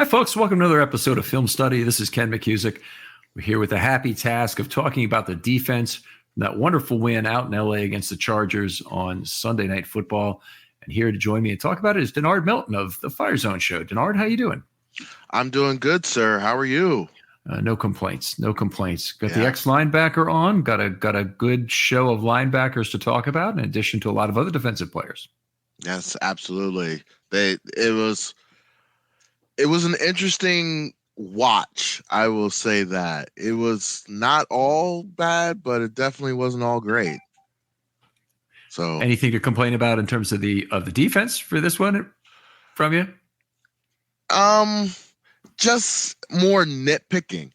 Hi, folks. Welcome to another episode of Film Study. This is Ken McCusick. We're here with the happy task of talking about the defense from that wonderful win out in LA against the Chargers on Sunday Night Football. And here to join me and talk about it is Denard Melton of the Fire Zone Show. Denard, how you doing? I'm doing good, sir. How are you? No complaints. No complaints. Got the ex-linebacker on. Got a good show of linebackers to talk about, in addition to a lot of other defensive players. Yes, absolutely. It was an interesting watch. I will say that it was not all bad, but it definitely wasn't all great. So, anything to complain about in terms of the defense for this one from you? Just more nitpicking.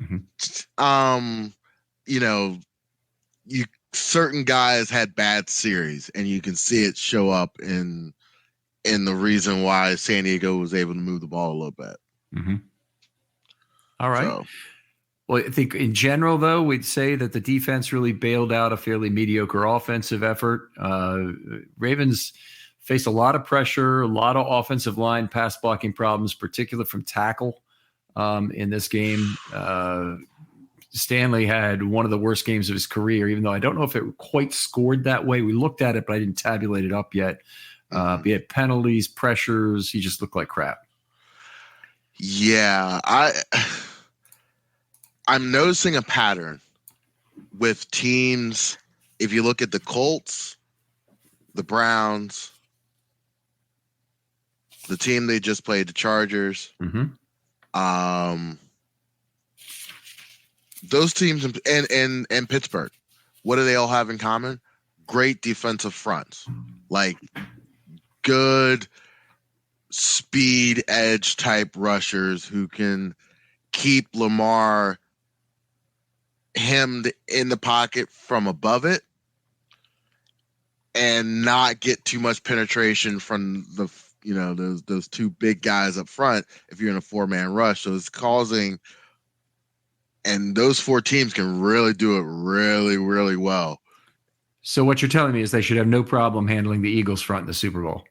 Mm-hmm. Certain guys had bad series, and you can see it show up in the reason why San Diego was able to move the ball a little bit. Mm-hmm. All right. So, well, I think in general, though, we'd say that the defense really bailed out a fairly mediocre offensive effort. Ravens faced a lot of pressure, a lot of offensive line pass blocking problems, particularly from tackle in this game. Stanley had one of the worst games of his career, even though I don't know if it quite scored that way. We looked at it, but I didn't tabulate it up yet. Be it penalties, pressures, he just looked like crap. Yeah, I'm noticing a pattern with teams. If you look at the Colts, the Browns, the team they just played, the Chargers, those teams and Pittsburgh, what do they all have in common? Great defensive fronts, like good speed edge type rushers who can keep Lamar hemmed in the pocket from above it and not get too much penetration from those two big guys up front if you're in a four-man rush. So it's causing, and those four teams can really do it really, really well. So what you're telling me is they should have no problem handling the Eagles front in the Super Bowl.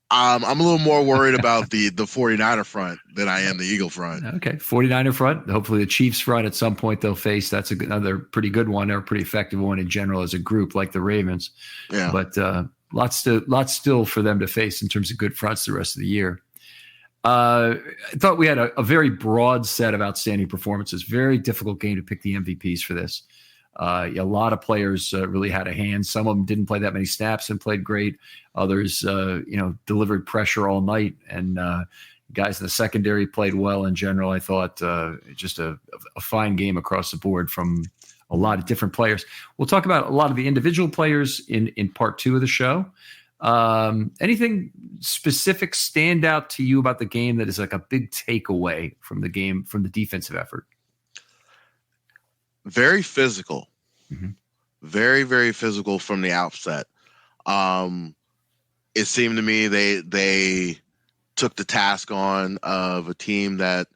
I'm a little more worried about the 49er front than I am the Eagle front. Okay, 49er front. Hopefully the Chiefs front at some point they'll face. That's another pretty good one, or a pretty effective one in general as a group, like the Ravens. Yeah. But lots still for them to face in terms of good fronts the rest of the year. I thought we had a very broad set of outstanding performances. Very difficult game to pick the MVPs for this. A lot of players really had a hand. Some of them didn't play that many snaps and played great. Others, delivered pressure all night. And guys in the secondary played well in general. I thought just a fine game across the board from a lot of different players. We'll talk about a lot of the individual players in part two of the show. Anything specific stand out to you about the game that is like a big takeaway from the game, from the defensive effort? Very physical, very, very physical from the outset. It seemed to me they took the task on of a team that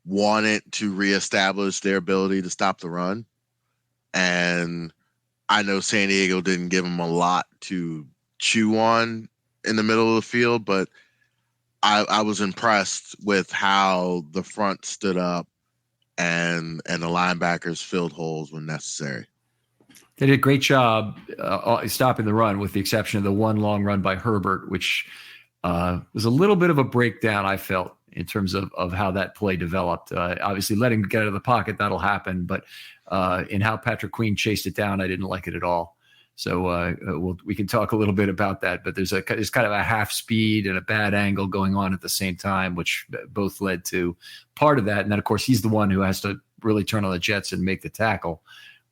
wanted to reestablish their ability to stop the run. And I know San Diego didn't give them a lot to chew on in the middle of the field, but I was impressed with how the front stood up and the linebackers filled holes when necessary. They did a great job stopping the run, with the exception of the one long run by Herbert, which was a little bit of a breakdown, I felt, in terms of how that play developed. Obviously, letting him get out of the pocket, that'll happen. But in how Patrick Queen chased it down, I didn't like it at all. So we can talk a little bit about that. But there's kind of a half speed and a bad angle going on at the same time, which both led to part of that. And then, of course, he's the one who has to really turn on the jets and make the tackle.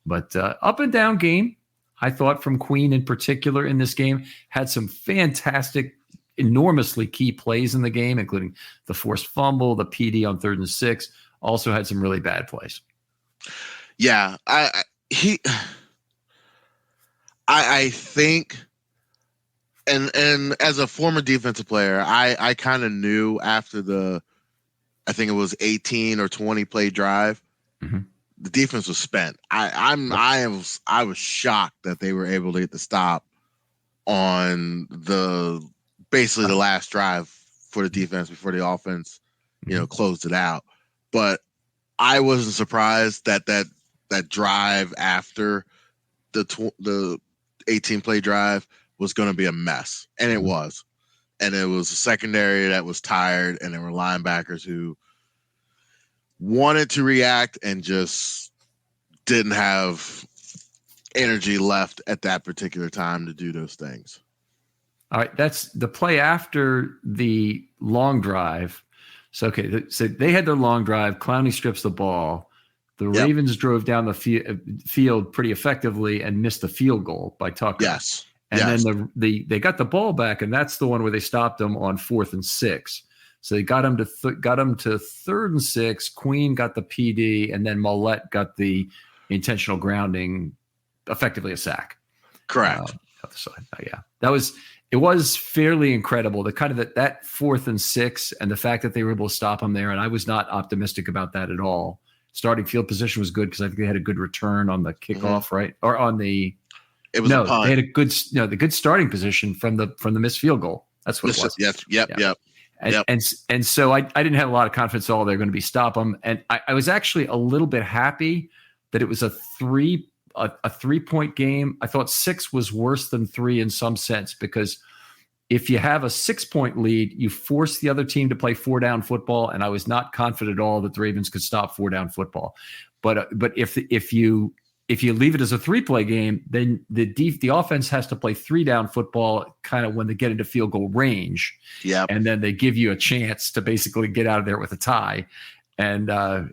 But up and down game, I thought, from Queen in particular in this game. Had some fantastic, enormously key plays in the game, including the forced fumble, the PD on 3rd and 6. Also had some really bad plays. Yeah, I think, and as a former defensive player, I kind of knew after I think it was 18 or 20 play drive, the defense was spent. I was shocked that they were able to get the stop on basically the last drive for the defense before the offense, closed it out. But I wasn't surprised that drive after the 18 play drive was going to be a mess, and it was. And it was a secondary that was tired, and there were linebackers who wanted to react and just didn't have energy left at that particular time to do those things. All right, that's the play after the long drive. So they had their long drive. Clowney strips the ball. The Ravens drove down the field pretty effectively and missed the field goal by Tucker. Yes. And then they got the ball back, and that's the one where they stopped them on 4th and 6. So they got him to 3rd and 6. Queen got the PD, and then Mollett got the intentional grounding, effectively a sack. Correct. It was fairly incredible. The kind of that 4th and 6, and the fact that they were able to stop him there, and I was not optimistic about that at all. Starting field position was good because I think they had a good return on the kickoff, right? Or on the it was a punt. They had the good starting position from the missed field goal. That's what it was. Yes. Yep. And so I didn't have a lot of confidence at all they're going to be stop them. And I was actually a little bit happy that it was a 3-point game. I thought 6 was worse than 3 in some sense, because if you have a 6-point lead, you force the other team to play 4-down football. And I was not confident at all that the Ravens could stop 4-down football. But if you leave it as a 3-play game, then the offense has to play 3-down football kind of when they get into field goal range. Yeah. And then they give you a chance to basically get out of there with a tie. And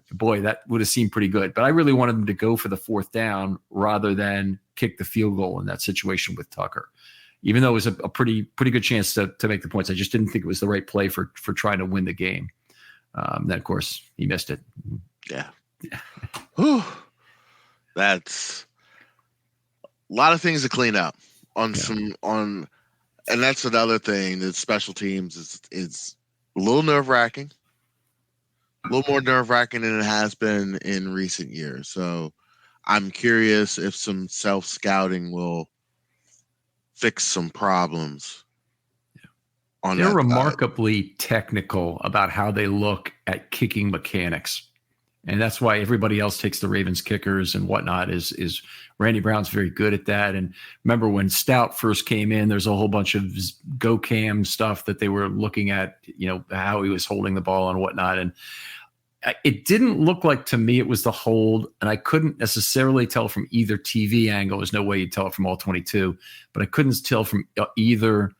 boy, that would have seemed pretty good. But I really wanted them to go for the 4th down rather than kick the field goal in that situation with Tucker. Even though it was a pretty good chance to make the points, I just didn't think it was the right play for trying to win the game. Then, of course, he missed it. Yeah. Whew. That's a lot of things to clean up and that's another thing that special teams is a little nerve-wracking, a little more nerve-wracking than it has been in recent years. So I'm curious if some self-scouting will fix some problems. They're remarkably technical about how they look at kicking mechanics. And that's why everybody else takes the Ravens kickers and whatnot is Randy Brown's very good at that. And remember when Stout first came in, there's a whole bunch of go cam stuff that they were looking at, how he was holding the ball and whatnot. And it didn't look like to me it was the hold, and I couldn't necessarily tell from either TV angle. There's no way you'd tell it from all 22, but I couldn't tell from either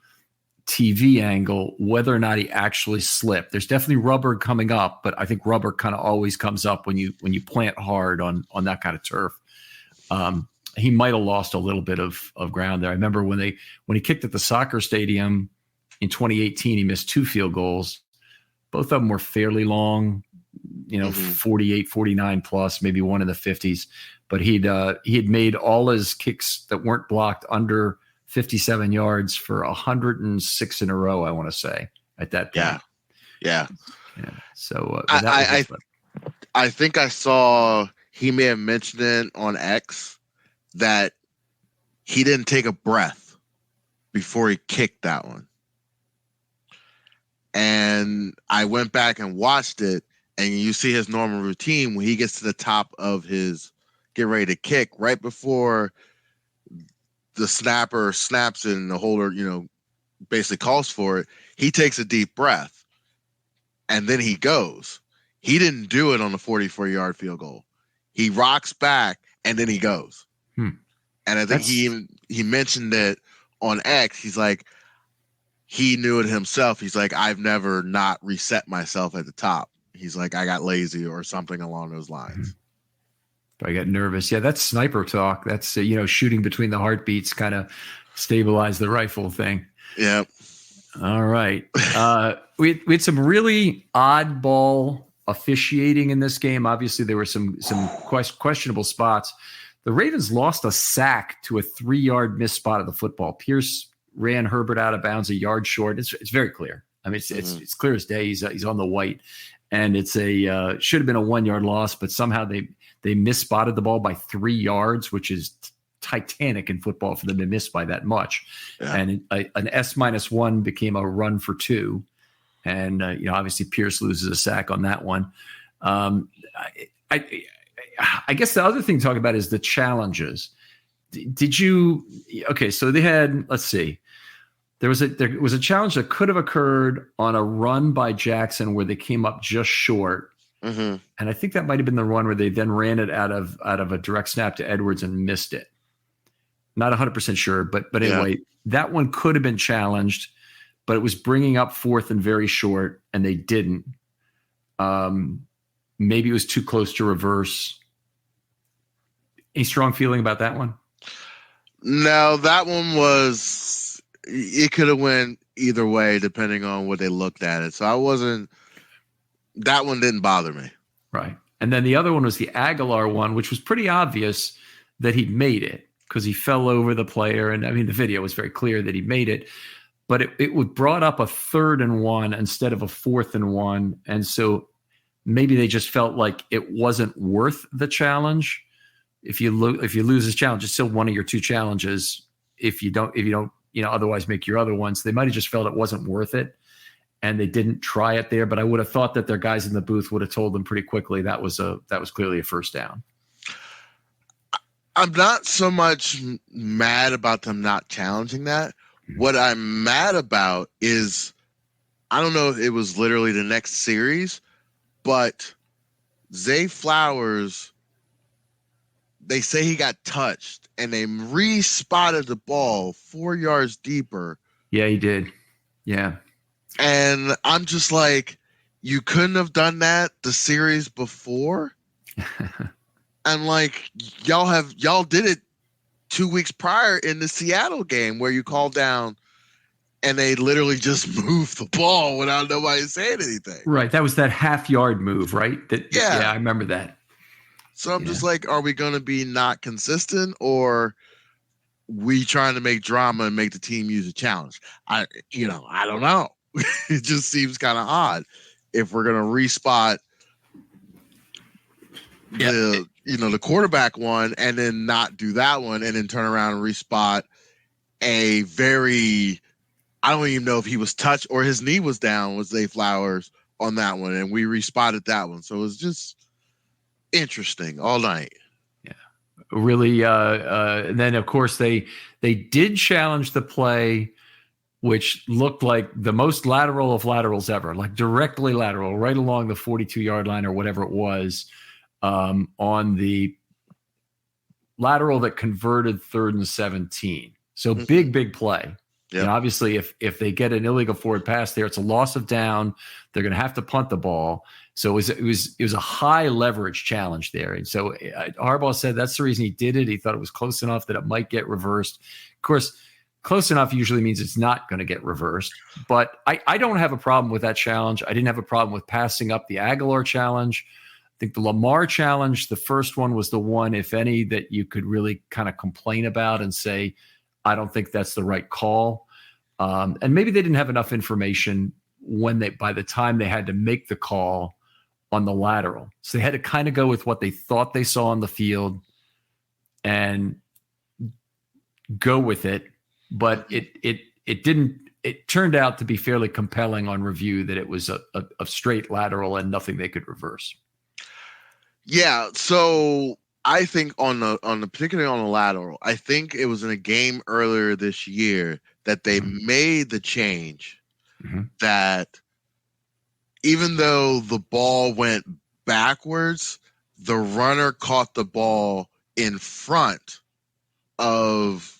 TV angle whether or not he actually slipped. There's definitely rubber coming up, but I think rubber kind of always comes up when you plant hard on that kind of turf. He might have lost a little bit of ground there. I remember when he kicked at the soccer stadium in 2018, he missed 2 field goals. Both of them were fairly long, 48, 49 plus, maybe one in the 50s. But he had made all his kicks that weren't blocked under 57 yards for 106 in a row, I want to say, at that point. Yeah. So I think I saw he may have mentioned it on X that he didn't take a breath before he kicked that one. And I went back and watched it, and you see his normal routine when he gets to the top of his get ready to kick, right before the snapper snaps and the holder, basically calls for it. He takes a deep breath and then he goes. He didn't do it on the 44-yard field goal. He rocks back and then he goes. And I think he mentioned it on X. He's like, he knew it himself. He's like, I've never not reset myself at the top. He's like, I got lazy or something along those lines. I got nervous. Yeah, that's sniper talk. That's, shooting between the heartbeats, kind of stabilize the rifle thing. Yeah. All right. We had some really oddball officiating in this game. Obviously, there were some questionable spots. The Ravens lost a sack to a 3-yard missed spot of the football. Pierce ran Herbert out of bounds a yard short. It's very clear. I mean, it's clear as day. He's on the white, and it's should have been a 1-yard loss, but somehow they misspotted the ball by 3 yards, which is titanic in football for them to miss by that much. Yeah. And an S-1 became a run for 2. And, obviously Pierce loses a sack on that one. I guess the other thing to talk about is the challenges. So they had, let's see, there was a challenge that could have occurred on a run by Jackson where they came up just short. Mm-hmm. And I think that might've been the one where they then ran it out of a direct snap to Edwards and missed it. Not 100% sure, but anyway, that one could have been challenged, but it was bringing up fourth and very short, and they didn't. Maybe it was too close to reverse. Any strong feeling about that one? No, that one was, it could have went either way depending on what they looked at it. So that one didn't bother me. Right. And then the other one was the Aguilar one, which was pretty obvious that he'd made it because he fell over the player. And I mean, the video was very clear that he made it, but it brought up a 3rd and 1 instead of a 4th and 1. And so maybe they just felt like it wasn't worth the challenge. If you lose this challenge, it's still one of your 2 challenges. If you don't, otherwise make your other ones, they might've just felt it wasn't worth it. And they didn't try it there, but I would have thought that their guys in the booth would have told them pretty quickly that was clearly a first down. I'm not so much mad about them not challenging that. What I'm mad about is, I don't know if it was literally the next series, but Zay Flowers, they say he got touched and they re-spotted the ball 4 yards deeper. Yeah, he did. Yeah. And I'm just like, you couldn't have done that the series before. And like, y'all did it 2 weeks prior in the Seattle game where you called down and they literally just moved the ball without nobody saying anything. Right. That was that half-yard move, right? Yeah, I remember that. So I'm just like, are we going to be not consistent, or we trying to make drama and make the team use a challenge? I don't know. It just seems kind of odd if we're going to respot the quarterback one and then not do that one and then turn around and respot a very, I don't even know if he was touched or his knee was down with Zay Flowers on that one, and we respotted that one. So it was just interesting all night. Yeah, really. Then of course they did challenge the play, which looked like the most lateral of laterals ever, like directly lateral, right along the 42-yard line or whatever it was, on the lateral that converted 3rd and 17. So big play. Yep. And obviously, if they get an illegal forward pass there, it's a loss of down. They're going to have to punt the ball. So it was a high leverage challenge there. And so Harbaugh said that's the reason he did it. He thought it was close enough that it might get reversed. Of course, close enough usually means it's not going to get reversed. But I don't have a problem with that challenge. I didn't have a problem with passing up the Aguilar challenge. I think the Lamar challenge, the first one, was the one, if any, that you could really kind of complain about and say, I don't think that's the right call. And maybe they didn't have enough information by the time they had to make the call on the lateral. So they had to kind of go with what they thought they saw on the field and go with it. But it turned out to be fairly compelling on review that it was a straight lateral and nothing they could reverse. Yeah. So I think particularly on the lateral, I think it was in a game earlier this year that they made the change that even though the ball went backwards, the runner caught the ball in front of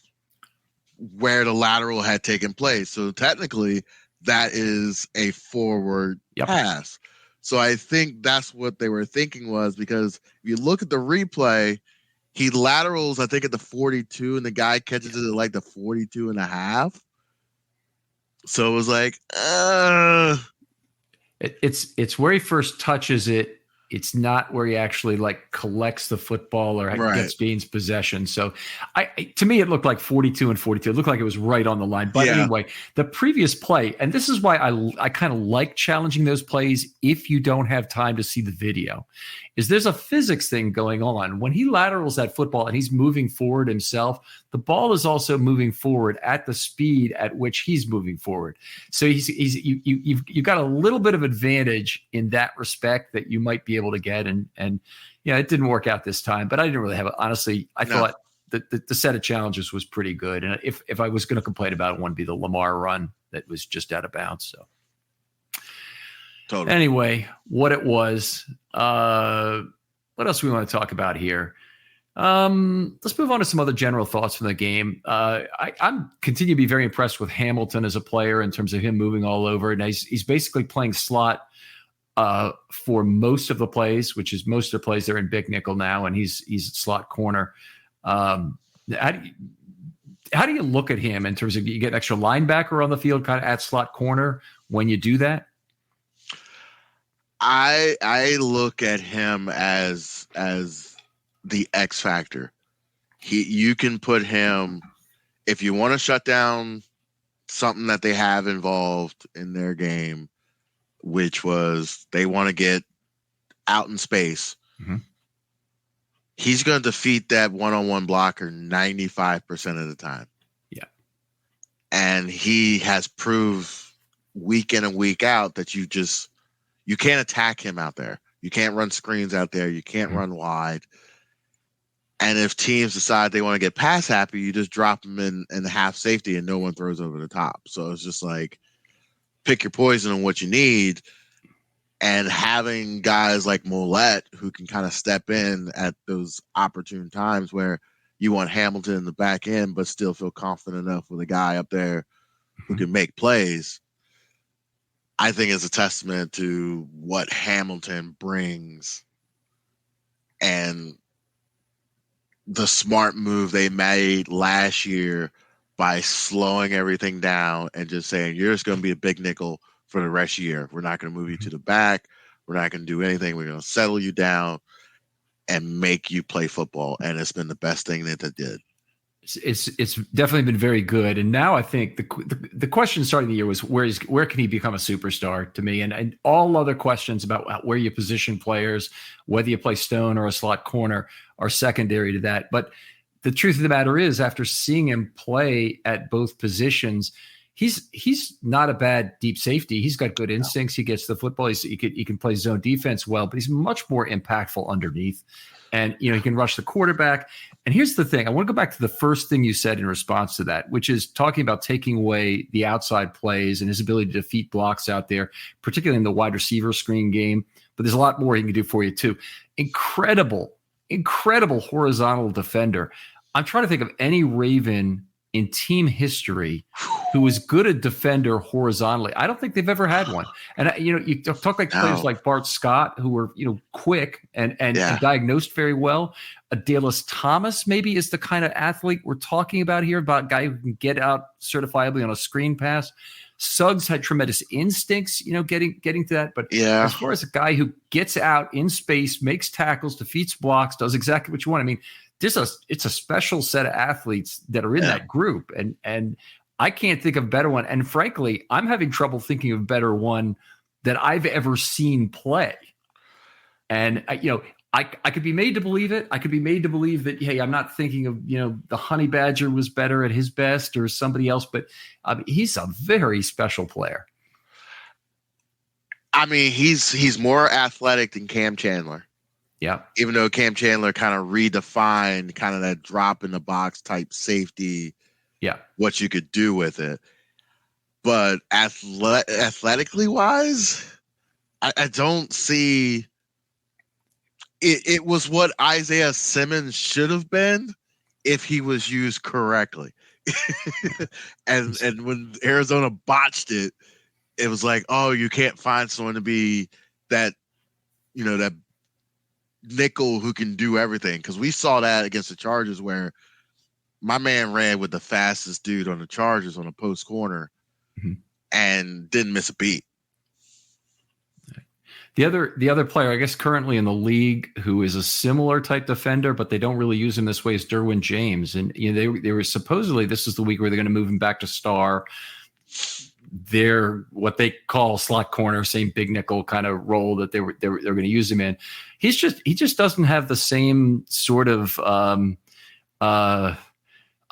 where the lateral had taken place. So technically that is a forward pass. So I think that's what they were thinking was, because if you look at the replay, he laterals, I think, at the 42, and the guy catches it at like the 42 and a half. So it was like, it's where he first touches it It's not where he actually like collects the football or Right. gains possession. So to me, it looked like 42 and 42. It looked like it was right on the line. But Yeah. anyway, the previous play, and this is why I kind of like challenging those plays if you don't have time to see the video, is there's a physics thing going on. When he laterals that football and he's moving forward himself, the ball is also moving forward at the speed at which he's moving forward. So you've got a little bit of advantage in that respect that you might be able to get. And it didn't work out this time, but I didn't really have it. Honestly, I thought that the set of challenges was pretty good. And if I was going to complain about it, one would be the Lamar run that was just out of bounds. So totally. Anyway, what it was, what else we want to talk about here? Let's move on to some other general thoughts from the game. I'm continue to be very impressed with Hamilton as a player in terms of him moving all over. And he's basically playing slot for most of the plays, which is most of the plays they're in big nickel now, and he's slot corner. How do you look at him in terms of you get an extra linebacker on the field kind of at slot corner when you do that? I look at him as the X factor. You can put him if you want to shut down something that they have involved in their game, which was they want to get out in space. Mm-hmm. He's going to defeat that one-on-one blocker 95% of the time. Yeah. And he has proved week in and week out that you can't attack him out there. You can't run screens out there. You can't run wide. And if teams decide they want to get pass happy, you just drop them in half safety and no one throws over the top. So it's just like pick your poison on what you need. And having guys like Mollett who can kind of step in at those opportune times where you want Hamilton in the back end but still feel confident enough with a guy up there who can make plays, I think is a testament to what Hamilton brings and the smart move they made last year by slowing everything down and just saying, you're just going to be a big nickel for the rest of the year. We're not going to move you to the back. We're not going to do anything. We're going to settle you down and make you play football. And it's been the best thing that they did. It's definitely been very good. And now I think the question starting the year was where can he become a superstar to me? And all other questions about where you position players, whether you play stone or a slot corner, are secondary to that. But the truth of the matter is, after seeing him play at both positions, he's not a bad deep safety. He's got good instincts. He gets the football. He can play zone defense well, but he's much more impactful underneath. And, he can rush the quarterback. And here's the thing. I want to go back to the first thing you said in response to that, which is talking about taking away the outside plays and his ability to defeat blocks out there, particularly in the wide receiver screen game. But there's a lot more he can do for you, too. Incredible horizontal defender. I'm trying to think of any Raven in team history who was good at defender horizontally. I don't think they've ever had one. And you talk like players like Bart Scott, who were quick and diagnosed very well. Dallas Thomas maybe is the kind of athlete we're talking about here, about a guy who can get out certifiably on a screen pass. Suggs had tremendous instincts, getting to that. But as far as a guy who gets out in space, makes tackles, defeats blocks, does exactly what you want. I mean, it's a special set of athletes that are in that group. And I can't think of a better one. And frankly, I'm having trouble thinking of a better one that I've ever seen play. And I could be made to believe it. I could be made to believe that, hey, I'm not thinking of, the Honey Badger was better at his best or somebody else, but he's a very special player. I mean, he's more athletic than Cam Chandler. Yeah. Even though Cam Chandler kind of redefined kind of that drop in the box type safety. Yeah. What you could do with it. But athletically wise, I don't see it was what Isaiah Simmons should have been if he was used correctly. and when Arizona botched it, it was like, oh, you can't find someone to be that, that nickel who can do everything. Because we saw that against the Chargers where my man ran with the fastest dude on the Chargers on a post corner and didn't miss a beat. The other player, I guess, currently in the league who is a similar type defender, but they don't really use him this way, is Derwin James. And they were supposedly, this is the week where they're going to move him back to star. They're what they call slot corner, same big nickel kind of role that they're going to use him in. He just doesn't have the same sort of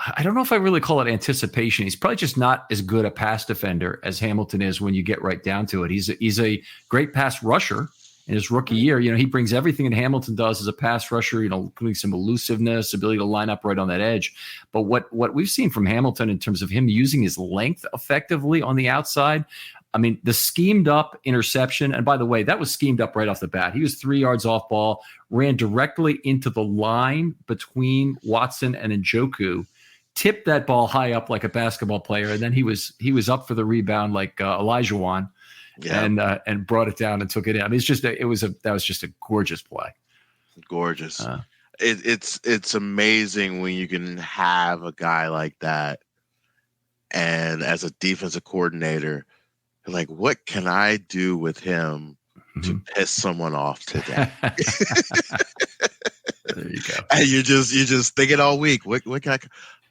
I don't know if I really call it anticipation. He's probably just not as good a pass defender as Hamilton is when you get right down to it. He's a great pass rusher in his rookie year. He brings everything that Hamilton does as a pass rusher, including some elusiveness, ability to line up right on that edge. But what we've seen from Hamilton in terms of him using his length effectively on the outside, I mean, the schemed up interception, and by the way, that was schemed up right off the bat. He was 3 yards off ball, ran directly into the line between Watson and Njoku, tipped that ball high up like a basketball player, and then he was up for the rebound like Elijah Wan, and brought it down and took it in. I mean, that was just a gorgeous play. Gorgeous. It's amazing when you can have a guy like that, and as a defensive coordinator, you're like, what can I do with him to piss someone off today? There you go. And you just thinking all week, what can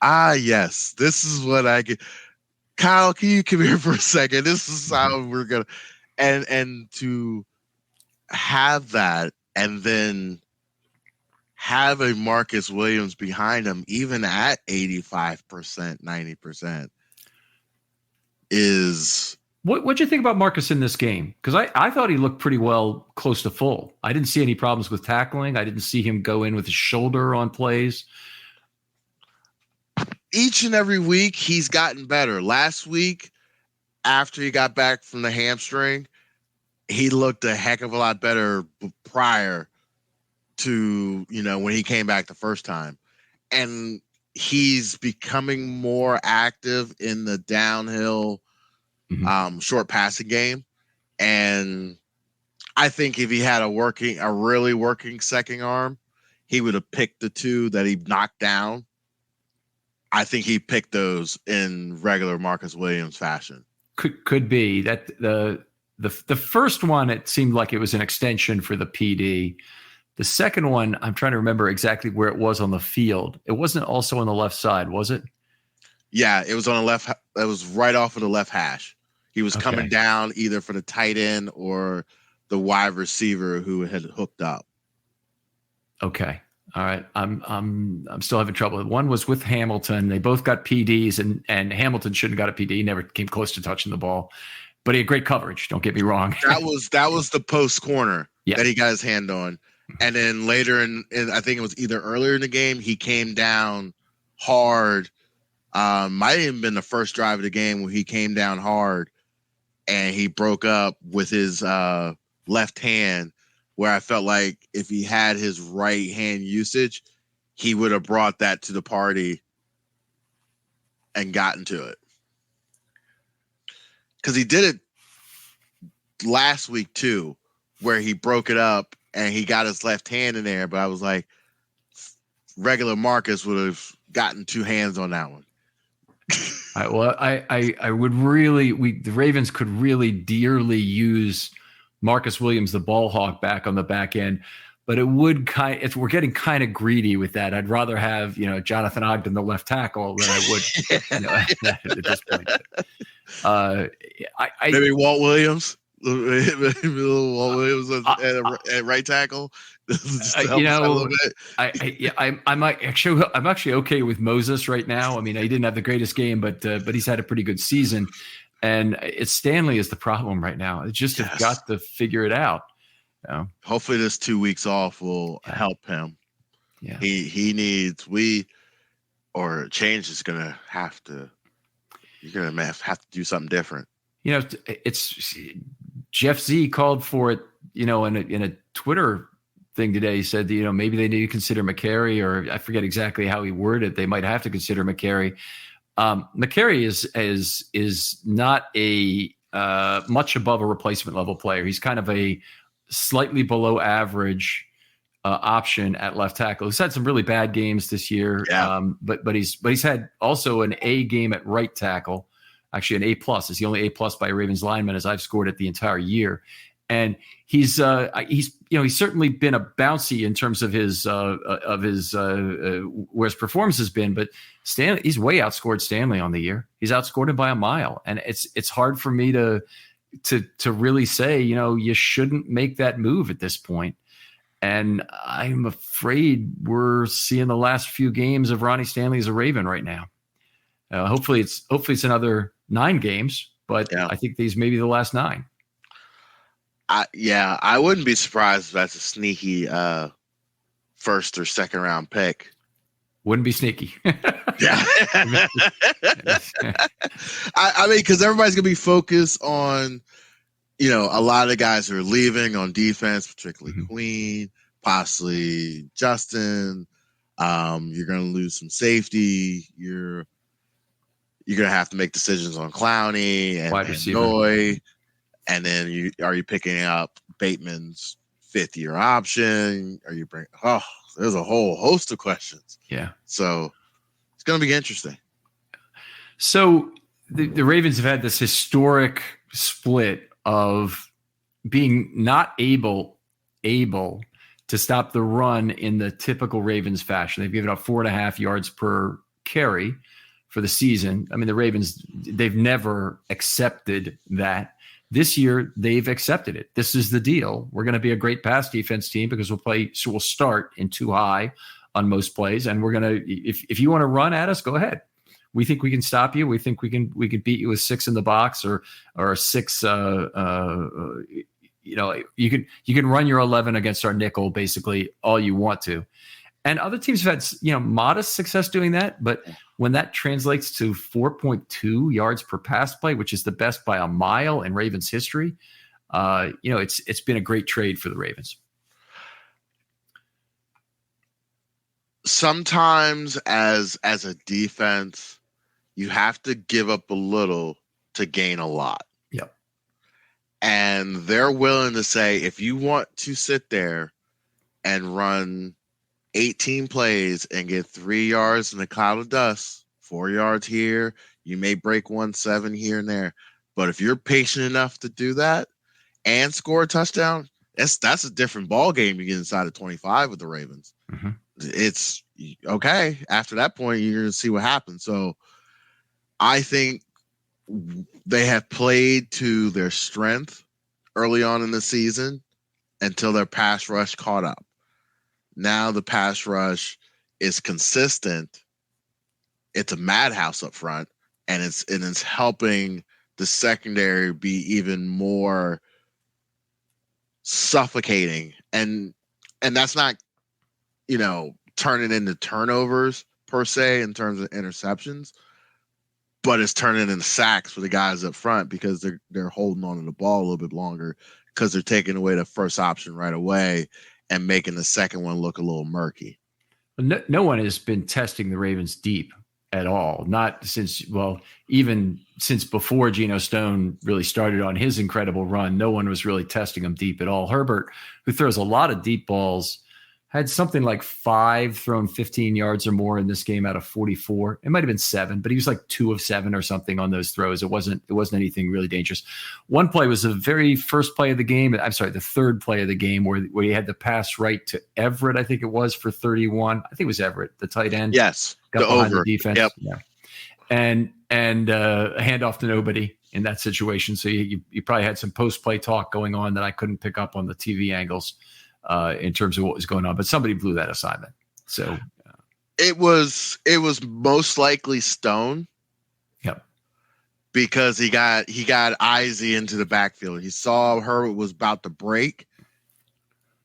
I? Yes, this is what I get. Kyle, can you come here for a second? This is how we're gonna, and to have that, and then have a Marcus Williams behind him, even at 85%, 90%, is. What'd you think about Marcus in this game? Because I thought he looked pretty well close to full. I didn't see any problems with tackling. I didn't see him go in with his shoulder on plays. Each and every week, he's gotten better. Last week, after he got back from the hamstring, he looked a heck of a lot better prior to, when he came back the first time. And he's becoming more active in the downhill short passing game. And I think if he had a really working second arm, he would have picked the two that he knocked down. I think he picked those in regular Marcus Williams fashion. Could be that the first one, it seemed like it was an extension for the PD. The second one, I'm trying to remember exactly where it was on the field. It wasn't also on the left side, was it? Yeah, it was on the left. It was right off of the left hash. He was coming down either for the tight end or the wide receiver who had hooked up. Okay. All right. I'm still having trouble. One was with Hamilton. They both got PDs, and Hamilton shouldn't have got a PD. He never came close to touching the ball, but he had great coverage. Don't get me wrong. That was the post corner that he got his hand on. And then later in I think it was either earlier in the game, he came down hard. Might have even been the first drive of the game where he came down hard and he broke up with his left hand, where I felt like if he had his right hand usage, he would have brought that to the party and gotten to it. Because he did it last week too, where he broke it up and he got his left hand in there. But I was like, regular Marcus would have gotten two hands on that one. I would really, the Ravens could really dearly use Marcus Williams, the ball hawk, back on the back end, but it would if we're getting kind of greedy with that, I'd rather have, Jonathan Ogden, the left tackle, than I would, at this point. Maybe Walt Williams. Walt Williams at right tackle. I'm actually okay with Moses right now. I mean, he didn't have the greatest game, but he's had a pretty good season, and it's Stanley is the problem right now. It just have got to figure it out. Hopefully, this 2 weeks off will help him. Yeah, he needs or change is gonna have to. You're gonna have to do something different. It's Jeff Z called for it. In a Twitter thing today, he said, maybe they need to consider McCary, or I forget exactly how he worded it. They might have to consider McCary. McCary is not a much above a replacement level player. He's kind of a slightly below average option at left tackle. He's had some really bad games this year, but he's had also an A game at right tackle. Actually, an A+. It's the only A+ by a Ravens lineman as I've scored it the entire year. And he's certainly been a bouncy in terms of his where his performance has been, but he's way outscored Stanley on the year. He's outscored him by a mile, and it's hard for me to really say, you shouldn't make that move at this point. And I'm afraid we're seeing the last few games of Ronnie Stanley as a Raven right now. Hopefully it's another 9 games, but yeah. I think these may be the last 9. I wouldn't be surprised if that's a sneaky first or second round pick. Wouldn't be sneaky. Yeah. I mean, because everybody's going to be focused on, a lot of the guys who are leaving on defense, particularly Queen, possibly Justin. You're going to lose some safety. You're going to have to make decisions on Clowney and Noy. And then are you picking up Bateman's 5th-year option? Are you there's a whole host of questions. Yeah. So it's going to be interesting. So the Ravens have had this historic split of being not able to stop the run in the typical Ravens fashion. They've given up 4.5 yards per carry for the season. I mean, the Ravens, they've never accepted that. This year, they've accepted it. This is the deal. We're going to be a great pass defense team because we'll start in too high on most plays, and we're going to. If you want to run at us, go ahead. We think we can stop you. We think we can beat you with 6 in the box or 6. You can run your 11 against our nickel basically all you want to. And other teams have had, modest success doing that. But when that translates to 4.2 yards per pass play, which is the best by a mile in Ravens history, it's been a great trade for the Ravens. Sometimes as a defense, you have to give up a little to gain a lot. Yep. And they're willing to say, if you want to sit there and run 18 plays and get 3 yards in a cloud of dust, 4 yards here, you may break 1-7 here and there. But if you're patient enough to do that and score a touchdown, that's a different ball game. You get inside of 25 with the Ravens. Mm-hmm. It's okay. After that point, you're going to see what happens. So I think they have played to their strength early on in the season until their pass rush caught up. Now the pass rush is consistent. It's a madhouse up front, and it's helping the secondary be even more suffocating. And that's not, turning into turnovers per se in terms of interceptions, but it's turning into sacks for the guys up front because they're holding on to the ball a little bit longer because they're taking away the first option right away and making the second one look a little murky. No one has been testing the Ravens deep at all. Not since, even since before Geno Stone really started on his incredible run, no one was really testing them deep at all. Herbert, who throws a lot of deep balls, had something like 5 thrown 15 yards or more in this game out of 44. It might have been 7, but he was like 2 of 7 or something on those throws. It wasn't anything really dangerous. One play was the very first play of the game. I'm sorry, the third play of the game where he had the pass right to Everett, I think it was, for 31. I think it was Everett, the tight end. Yes, got behind the defense. Yep. Yeah. And a handoff to nobody in that situation. So you probably had some post-play talk going on that I couldn't pick up on the TV angles. In terms of what was going on, but somebody blew that assignment. So it was most likely Stone. Yep. Because he got Izzy into the backfield. He saw Herbert was about to break,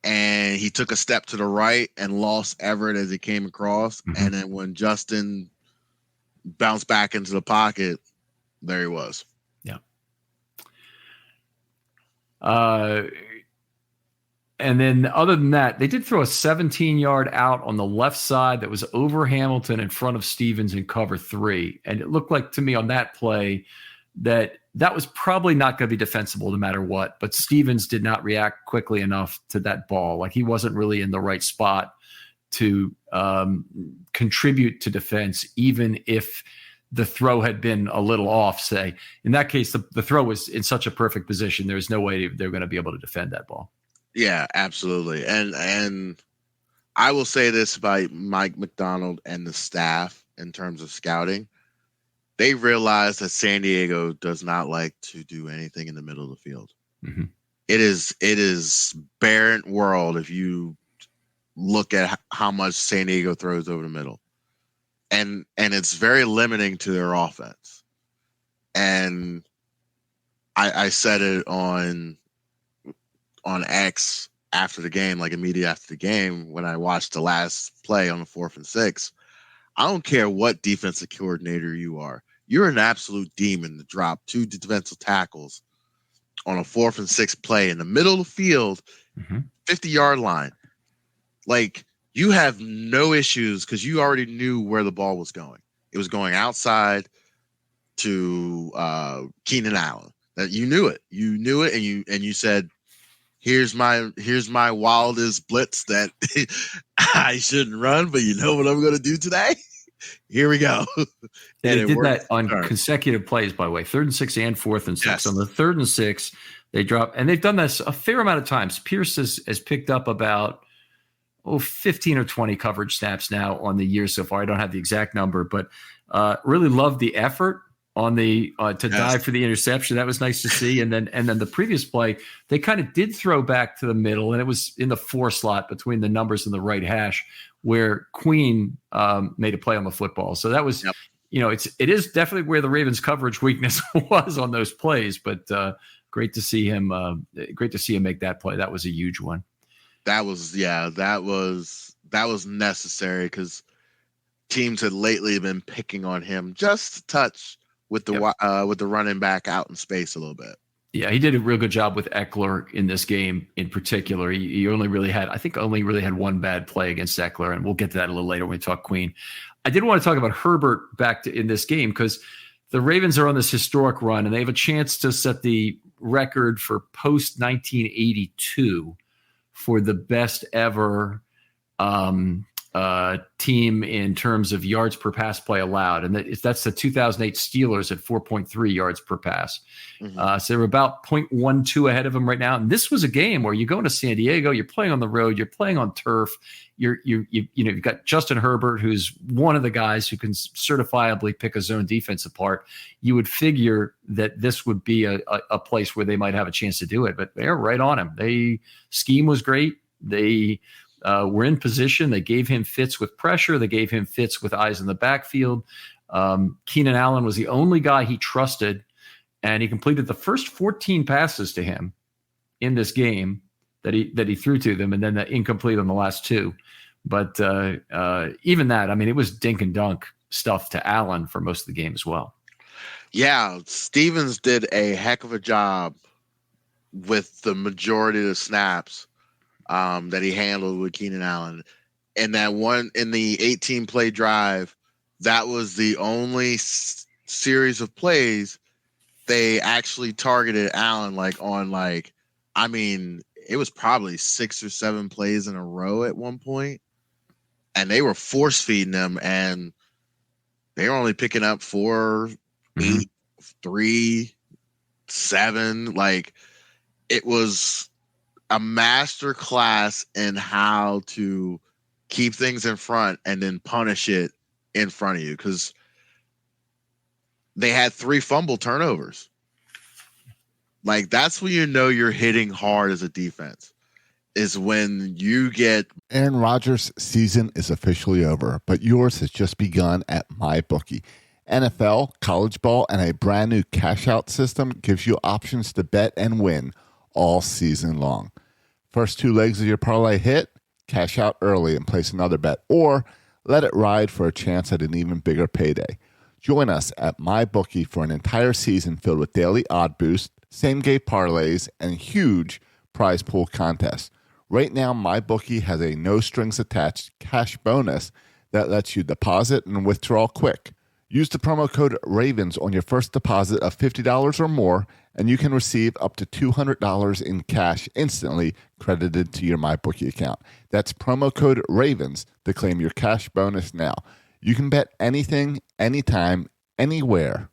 and he took a step to the right and lost Everett as he came across. Mm-hmm. And then when Justin bounced back into the pocket, there he was. Yeah. And then other than that, they did throw a 17-yard out on the left side that was over Hamilton in front of Stevens in cover 3. And it looked like to me on that play that was probably not going to be defensible no matter what. But Stevens did not react quickly enough to that ball. Like he wasn't really in the right spot to contribute to defense, even if the throw had been a little off, say. In that case, the throw was in such a perfect position. There's no way they're going to be able to defend that ball. Yeah, absolutely. And I will say this about Mike McDonald and the staff in terms of scouting. They realize that San Diego does not like to do anything in the middle of the field. Mm-hmm. It is barren world if you look at how much San Diego throws over the middle. And it's very limiting to their offense. And I said it on X after the game, like immediately after the game, when I watched the last play on the 4th and 6. I don't care what defensive coordinator you are. You're an absolute demon to drop 2 defensive tackles on a 4th and 6 play in the middle of the field, 50-yard line. Like, you have no issues because you already knew where the ball was going. It was going outside to Keenan Allen. That you knew it. You knew it, and you said, Here's my wildest blitz that I shouldn't run, but you know what I'm going to do today? Here we go. They did that on consecutive plays, by the way, 3rd and 6 and 4th and 6. Yes. On the 3rd and 6, they drop, and they've done this a fair amount of times. Pierce has picked up about 15 or 20 coverage snaps now on the year so far. I don't have the exact number, but really loved the effort on the to dive for the interception. That was nice to see. And then the previous play, they kind of did throw back to the middle, and it was in the 4 slot between the numbers and the right hash where Queen made a play on the football. So that was, it is definitely where the Ravens' coverage weakness was on those plays. But great to see him. Great to see him make that play. That was a huge one. That was necessary because teams had lately been picking on him just a touch with the running back out in space a little bit. Yeah, he did a real good job with Eckler in this game in particular. He only really had one bad play against Eckler, and we'll get to that a little later when we talk Queen. I did want to talk about Herbert in this game because the Ravens are on this historic run, and they have a chance to set the record for post-1982 for the best ever team in terms of yards per pass play allowed. And that's the 2008 Steelers at 4.3 yards per pass. So they're about 0.12 ahead of them right now. And this was a game where you go into San Diego, you're playing on the road, you're playing on turf. You've got Justin Herbert, who's one of the guys who can certifiably pick a zone defense apart. You would figure that this would be a place where they might have a chance to do it, but they're right on him. Scheme was great. They were in position. They gave him fits with pressure. They gave him fits with eyes in the backfield. Keenan Allen was the only guy he trusted, and he completed the first 14 passes to him in this game that he threw to them, and then the incomplete on the last 2. But even that, I mean, it was dink and dunk stuff to Allen for most of the game as well. Yeah, Stevens did a heck of a job with the majority of the snaps that he handled with Keenan Allen. And that one in the 18-play drive, that was the only series of plays they actually targeted Allen it was probably 6 or 7 plays in a row at one point, and they were force feeding them, and they were only picking up 4, 8, 3, 7. Like, it was a master class in how to keep things in front and then punish it in front of you, because they had 3 fumble turnovers. Like, that's when you know you're hitting hard as a defense, is when you get... Aaron Rodgers' season is officially over, but yours has just begun at MyBookie. NFL, college ball, and a brand new cash-out system gives you options to bet and win all season long. First 2 legs of your parlay hit, cash out early and place another bet, or let it ride for a chance at an even bigger payday. Join us at MyBookie for an entire season filled with daily odd boost, same-game parlays, and huge prize pool contests. Right now, MyBookie has a no-strings-attached cash bonus that lets you deposit and withdraw quick. Use the promo code RAVENS on your first deposit of $50 or more, and you can receive up to $200 in cash instantly credited to your MyBookie account. That's promo code RAVENS to claim your cash bonus now. You can bet anything, anytime, anywhere,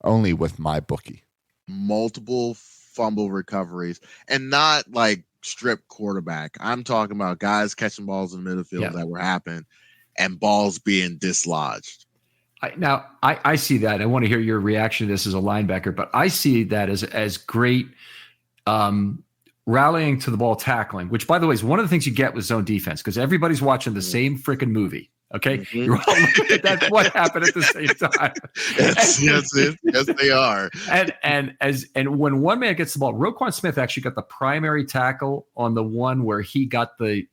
only with MyBookie. Multiple fumble recoveries, and not like strip quarterback. I'm talking about guys catching balls in the midfield that were happening and balls being dislodged. I see that. I want to hear your reaction to this as a linebacker, but I see that as great rallying to the ball tackling, which, by the way, is one of the things you get with zone defense because everybody's watching the same freaking movie. Okay, you're all looking at that. What happened at the same time? Yes, they are. And when one man gets the ball, Roquan Smith actually got the primary tackle on the one where he got the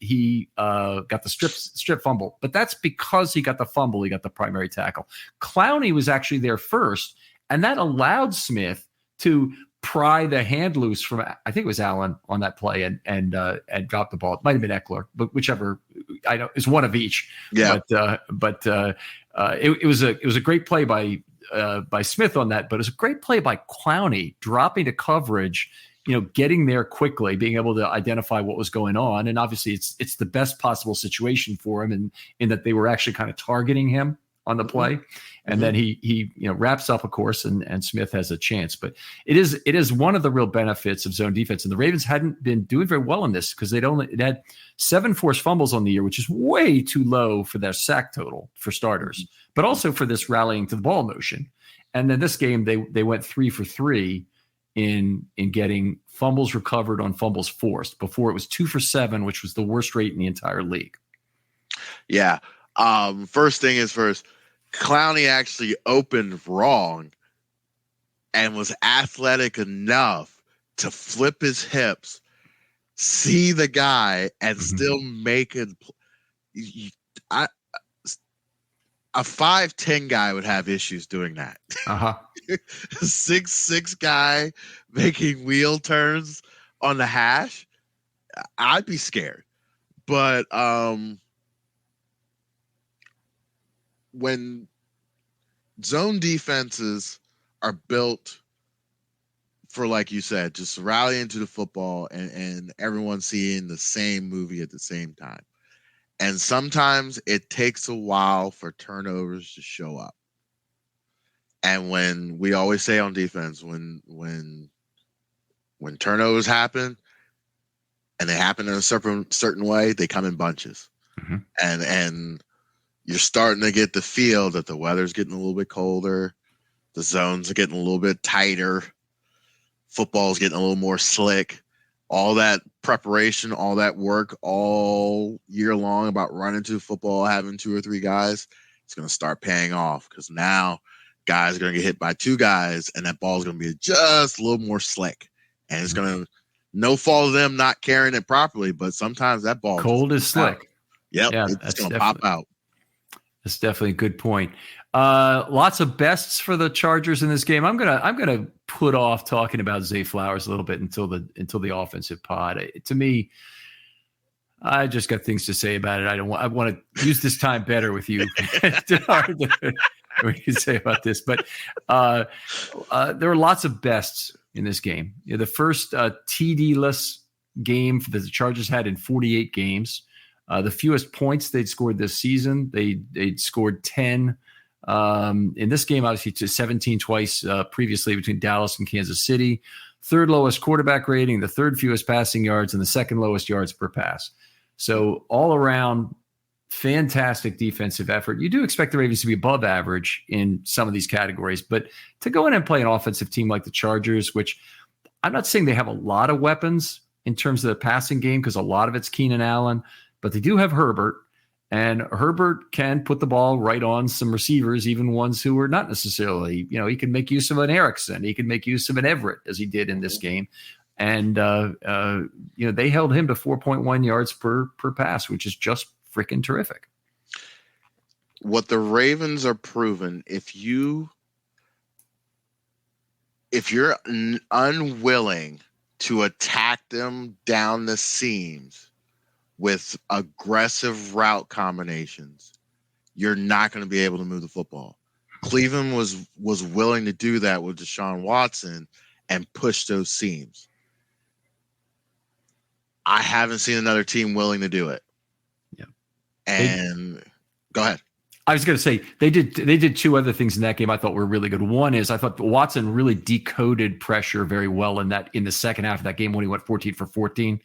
strip fumble, but that's because he got the fumble. He got the primary tackle. Clowney was actually there first, and that allowed Smith to pry the hand loose from, I think it was Allen on that play and drop the ball. It might have been Eckler, but whichever. I know it's one of each. Yeah. But it was a great play by Smith on that. But it was a great play by Clowney dropping to coverage, getting there quickly, being able to identify what was going on. And obviously it's the best possible situation for him in that they were actually kind of targeting him on the play. And then he wraps up, of course, and Smith has a chance. But it is one of the real benefits of zone defense. And the Ravens hadn't been doing very well in this because it had 7 forced fumbles on the year, which is way too low for their sack total for starters, but also for this rallying to the ball motion. And then this game, they went 3 for 3 in getting fumbles recovered on fumbles forced. Before it was 2 for 7, which was the worst rate in the entire league. Yeah. First thing is first. Clowney actually opened wrong and was athletic enough to flip his hips, see the guy, and still make it. A 5'10" guy would have issues doing that. 6'6" guy making wheel turns on the hash, I'd be scared. But when zone defenses are built for, like you said, just rallying to the football and everyone seeing the same movie at the same time. And sometimes it takes a while for turnovers to show up. And when we always say on defense, when turnovers happen and they happen in a certain way, they come in bunches. And you're starting to get the feel that the weather's getting a little bit colder. The zones are getting a little bit tighter. Football's getting a little more slick. All that preparation, all that work all year long about running to football, having 2 or 3 guys, it's going to start paying off because now guys are going to get hit by 2 guys and that ball's going to be just a little more slick. And it's going to, no fault of them not carrying it properly, but sometimes that ball cold is slick. Yep, yeah, it's going to pop out. That's definitely a good point. Lots of bests for the Chargers in this game. I'm gonna put off talking about Zay Flowers a little bit until the offensive pod. To me, I just got things to say about it. I want to use this time better with you. What you say about this, but there were lots of bests in this game. The first TD-less game that the Chargers had in 48 games. The fewest points they'd scored this season. They'd scored 10 in this game, obviously to 17 twice previously between Dallas and Kansas City. Third lowest quarterback rating, the third fewest passing yards, and the second lowest yards per pass. So all around, fantastic defensive effort. You do expect the Ravens to be above average in some of these categories, but to go in and play an offensive team like the Chargers, which I'm not saying they have a lot of weapons in terms of the passing game because a lot of it's Keenan Allen, but they do have Herbert, and Herbert can put the ball right on some receivers, even ones who are not necessarily, he can make use of an Erickson. He can make use of an Everett as he did in this game. And, they held him to 4.1 yards per pass, which is just freaking terrific. What the Ravens are proving, if you're unwilling to attack them down the seams with aggressive route combinations, you're not going to be able to move the football. Cleveland was willing to do that with Deshaun Watson and push those seams. I haven't seen another team willing to do it. Yeah. And go ahead. I was going to say they did two other things in that game I thought were really good. One is I thought Watson really decoded pressure very well in the second half of that game when he went 14 for 14.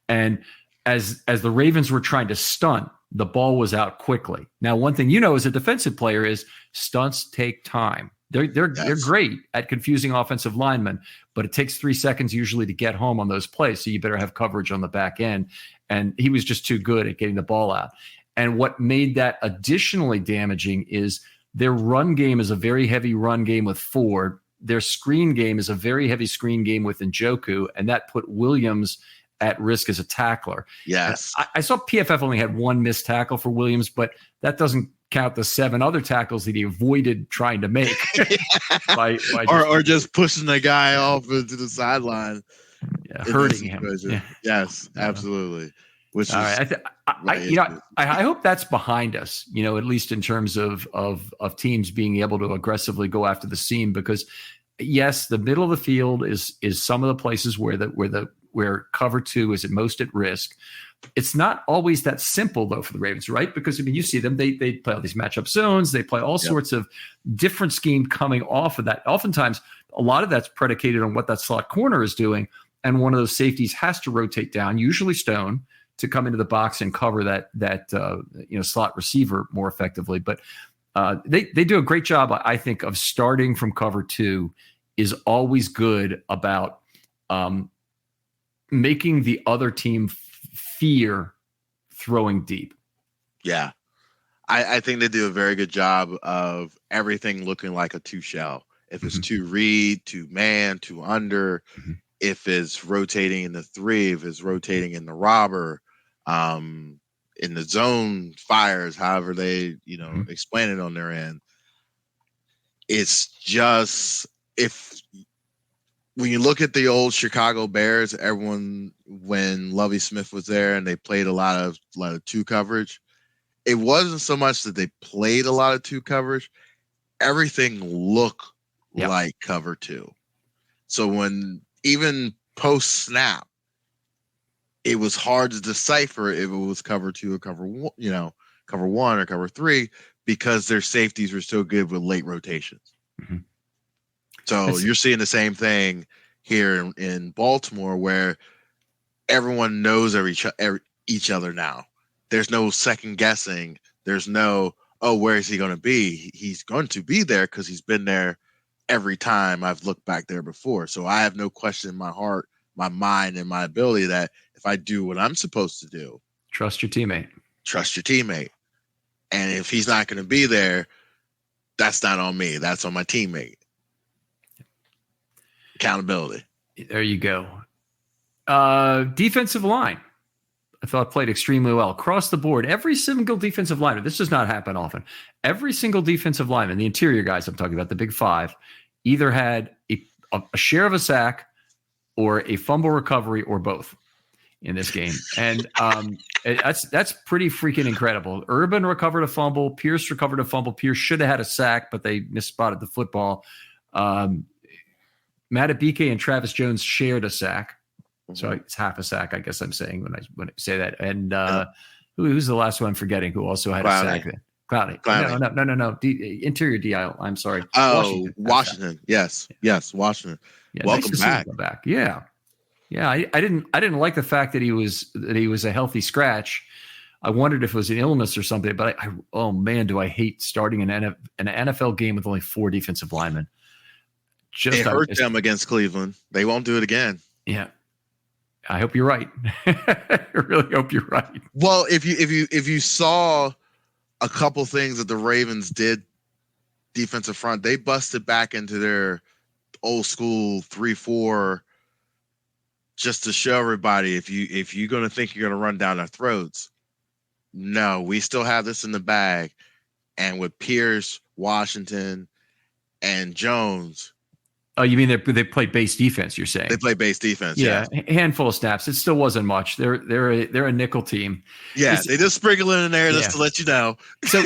And as the Ravens were trying to stunt, the ball was out quickly. Now, one thing as a defensive player is stunts take time. They're great at confusing offensive linemen, but it takes 3 seconds usually to get home on those plays. So you better have coverage on the back end. And he was just too good at getting the ball out. And what made that additionally damaging is their run game is a very heavy run game with Ford. Their screen game is a very heavy screen game with Njoku, and that put Williams at risk as a tackler. Yes. I saw PFF only had one missed tackle for Williams, but that doesn't count the 7 other tackles that he avoided trying to make. or just pushing the guy off into the sideline. Yeah, hurting him. Yeah. Yes, absolutely. Which all right. I hope that's behind us, at least in terms of teams being able to aggressively go after the seam, because yes, the middle of the field is some of the places where cover 2 is at most at risk. It's not always that simple though for the Ravens, right? Because you see them, they play all these matchup zones, they play all sorts of different scheme coming off of that. Oftentimes, a lot of that's predicated on what that slot corner is doing, and one of those safeties has to rotate down, usually Stone, to come into the box and cover that slot receiver more effectively. But they do a great job, I think, of starting from cover 2 is always good about making the other team fear throwing deep. Yeah. I think they do a very good job of everything looking like a 2 shell. If it's 2 read, 2 man, 2 under, if it's rotating in the 3, if it's rotating in the robber, in the zone fires, however they, explain it on their end. It's just, when you look at the old Chicago Bears, when Lovie Smith was there and they played a lot of 2 coverage, it wasn't so much that they played a lot of 2 coverage. Everything looked like cover 2. So when even post snap, it was hard to decipher if it was cover 2 or cover 1, cover 1 or cover 3, because their safeties were so good with late rotations. So you're seeing the same thing here in Baltimore, where everyone knows each other now. There's no second guessing. There's no, where is he going to be? He's going to be there because he's been there every time I've looked back there before. So I have no question in my heart, my mind, and my ability that if I do what I'm supposed to do, trust your teammate. And if he's not going to be there, that's not on me. That's on my teammate. Accountability. There you go. Defensive line, I thought played extremely well across the board. Every single defensive lineman, this does not happen often. Every single defensive lineman, the interior guys I'm talking about, the big 5, either had a share of a sack or a fumble recovery or both in this game. And that's pretty freaking incredible. Urban recovered a fumble. Pierce recovered a fumble. Pierce should have had a sack, but they misspotted the football. Matabike and Travis Jones shared a sack. So it's half a sack, I guess I'm saying when I say that. And who's the last one I'm forgetting who also had a sack? Cloudy. No. Interior DI. I'm sorry. Oh, Washington. Yes, Washington. Yeah, welcome nice back. Yeah. I didn't like the fact that he was a healthy scratch. I wondered if it was an illness or something. But oh man, do I hate starting an NFL game with only 4 defensive linemen. It hurt them against Cleveland. They won't do it again. Yeah. I hope you're right. I really hope you're right. Well, if you saw a couple things that the Ravens did defensive front, they busted back into their old school 3-4 just to show everybody if you're going to think you're going to run down our throats. No, we still have this in the bag. And with Pierce, Washington, and Jones. Oh, you mean they play base defense? You're saying they play base defense? Yeah, a handful of snaps. It still wasn't much. They're a nickel team. Yeah, they just sprinkle it in there just to let you know. So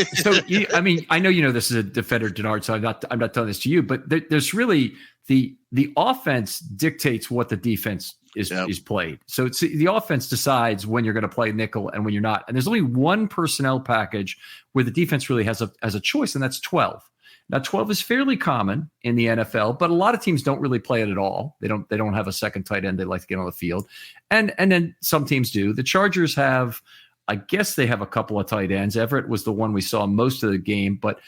I mean, I know this is a defender, Denard. So I'm not telling this to you, but there's really the offense dictates what the defense is played. So it's the offense decides when you're going to play nickel and when you're not. And there's only one personnel package where the defense really has a choice, and that's 12. Now 12 is fairly common in the NFL, but a lot of teams don't really play it at all. They don't have a second tight end they like to get on the field. And then some teams do. The Chargers have, I guess they have a couple of tight ends. Everett was the one we saw most of the game, but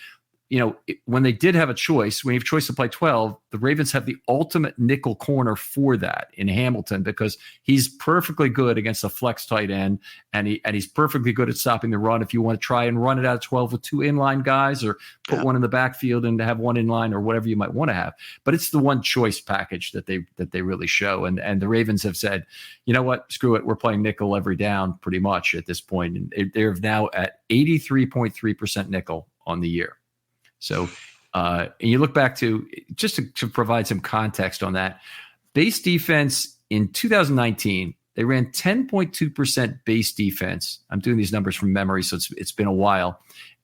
when they did have a choice, when you have a choice to play 12, the Ravens have the ultimate nickel corner for that in Hamilton, because he's perfectly good against a flex tight end, and he's perfectly good at stopping the run if you want to try and run it out of 12 with two inline guys, or put one in the backfield and have one inline, or whatever you might want to have. But it's the one choice package that they really show. And the Ravens have said, you know what, screw it, we're playing nickel every down pretty much at this point. And they're now at 83.3% nickel on the year. So, and you look back to, just to provide some context on that, base defense in 2019, they ran 10.2% base defense. I'm doing these numbers from memory, so it's been a while.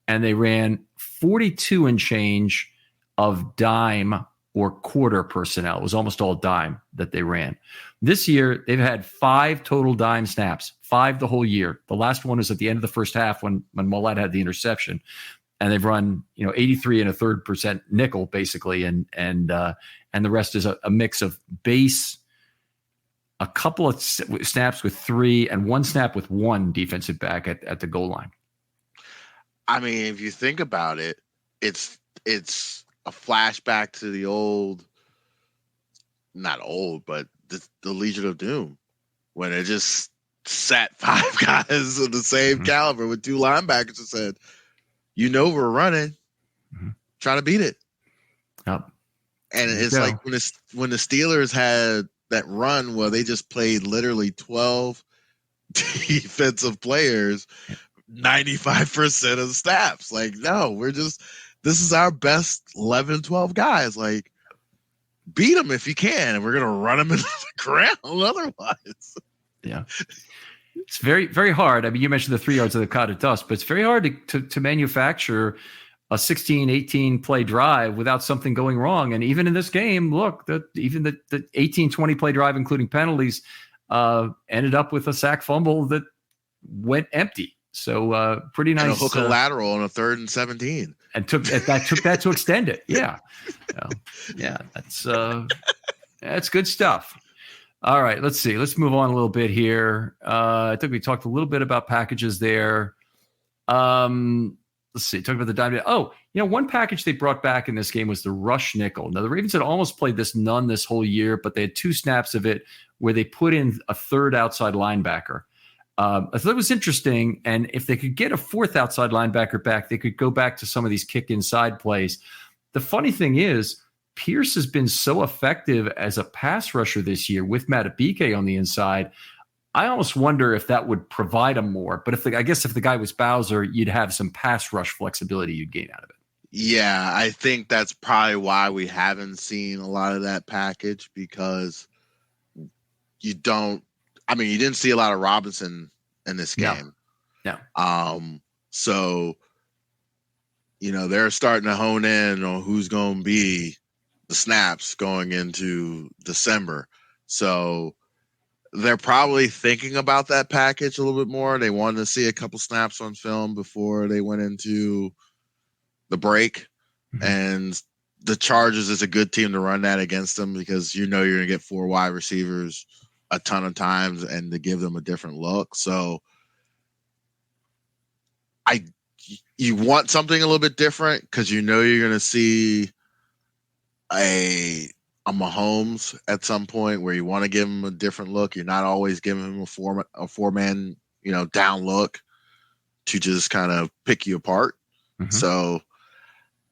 And they ran 42 and change of dime or quarter personnel. It was almost all dime that they ran. This year, they've had 5 total dime snaps, 5 the whole year. The last one was at the end of the first half when Mollett had the interception. And they've run, 83 and a third percent nickel basically, and the rest is a mix of base, a couple of snaps with 3, and 1 snap with 1 defensive back at the goal line. I mean, if you think about it, it's a flashback to the old, not old, but the Legion of Doom, when it just sat 5 guys of the same caliber with 2 linebackers and said, we're running, trying to beat it. Yep. And it's like when the Steelers had that run where they just played literally 12 defensive players, 95% of the snaps. Like, no, this is our best 11, 12 guys. Like, beat them if you can, and we're going to run them into the ground otherwise. Yeah. It's very, very hard. I mean, you mentioned the 3 yards of the cloud of dust, but it's very hard to manufacture a 16, 18 play drive without something going wrong. And even in this game, look, even the 18, 20 play drive, including penalties, ended up with a sack fumble that went empty. So pretty nice. And a hook and lateral on a 3rd and 17. And took that to extend it. Yeah. Yeah. That's good stuff. All right, let's see. Let's move on a little bit here. I think we talked a little bit about packages there. Let's see. Talk about the dime. Oh, one package they brought back in this game was the rush nickel. Now, the Ravens had almost played none this whole year, but they had 2 snaps of it where they put in a 3rd outside linebacker. I thought it was interesting, and if they could get a 4th outside linebacker back, they could go back to some of these kick inside plays. The funny thing is, Pierce has been so effective as a pass rusher this year with Matabike on the inside. I almost wonder if that would provide him more. But if the guy was Bowser, you'd have some pass rush flexibility you'd gain out of it. Yeah, I think that's probably why we haven't seen a lot of that package, because you didn't see a lot of Robinson in this game. No. So, they're starting to hone in on who's going to be the snaps going into December. So they're probably thinking about that package a little bit more. They wanted to see a couple snaps on film before they went into the break. And the Chargers is a good team to run that against them, because you're going to get 4 wide receivers a ton of times and to give them a different look. So you want something a little bit different, because you're going to see a Mahomes at some point where you want to give him a different look. You're not always giving him a 4-man, down look to just kind of pick you apart. So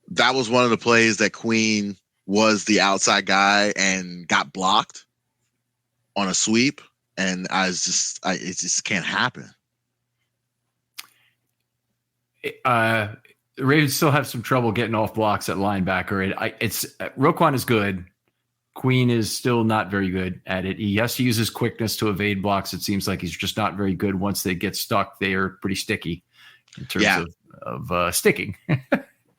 that was one of the plays that Queen was the outside guy and got blocked on a sweep. And it just can't happen. The Ravens still have some trouble getting off blocks at linebacker. Roquan is good. Queen is still not very good at it. He has to use his quickness to evade blocks. It seems like he's just not very good. Once they get stuck, they are pretty sticky in terms of sticking.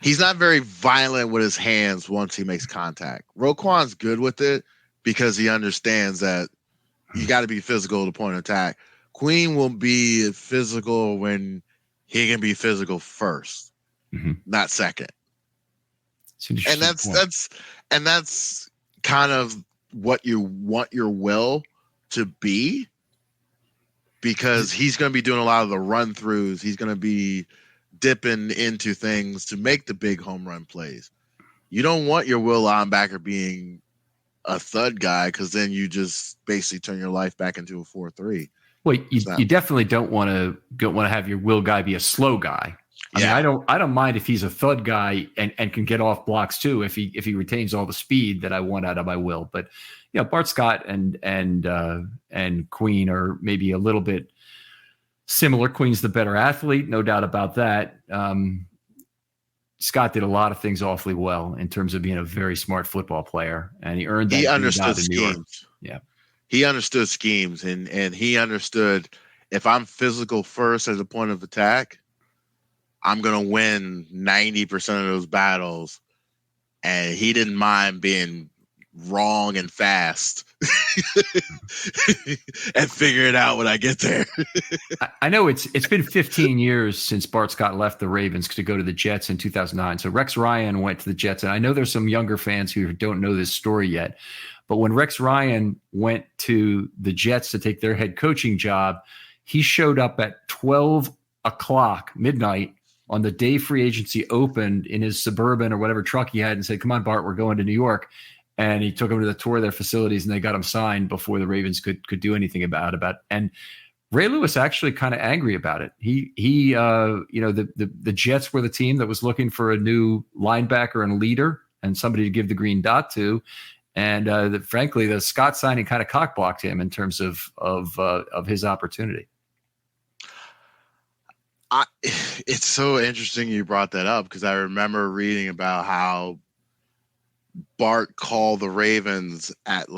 He's not very violent with his hands once he makes contact. Roquan's good with it because he understands that you got to be physical to point of attack. Queen will be physical when he can be physical first, not second. And that's kind of what you want your will to be, because he's going to be doing a lot of the run throughs. He's going to be dipping into things to make the big home run plays. You don't want your will linebacker being a thud guy, because then you just basically turn your life back into a 4-3. Well, you definitely don't want to have your will guy be a slow guy. I mean, I don't mind if he's a thud guy and can get off blocks too, if he retains all the speed that I want out of my will. But Bart Scott and Queen are maybe a little bit similar. Queen's the better athlete, no doubt about that. Scott did a lot of things awfully well in terms of being a very smart football player, and he earned that. He understood schemes. Yeah, he understood schemes, and he understood, if I'm physical first as a point of attack, I'm going to win 90% of those battles. And he didn't mind being wrong and fast and figure it out when I get there. I know it's been 15 years since Bart Scott left the Ravens to go to the Jets in 2009. So Rex Ryan went to the Jets. And I know there's some younger fans who don't know this story yet. But when Rex Ryan went to the Jets to take their head coaching job, he showed up at 12 o'clock midnight on the day free agency opened in his Suburban or whatever truck he had and said, "Come on, Bart, we're going to New York." And he took him to the tour of their facilities, and they got him signed before the Ravens could do anything about it. And Ray Lewis actually kind of angry about it. The Jets were the team that was looking for a new linebacker and leader and somebody to give the green dot to. And frankly, the Scott signing kind of cockblocked him in terms of his opportunity. It's so interesting you brought that up, because I remember reading about how Bart called the Ravens at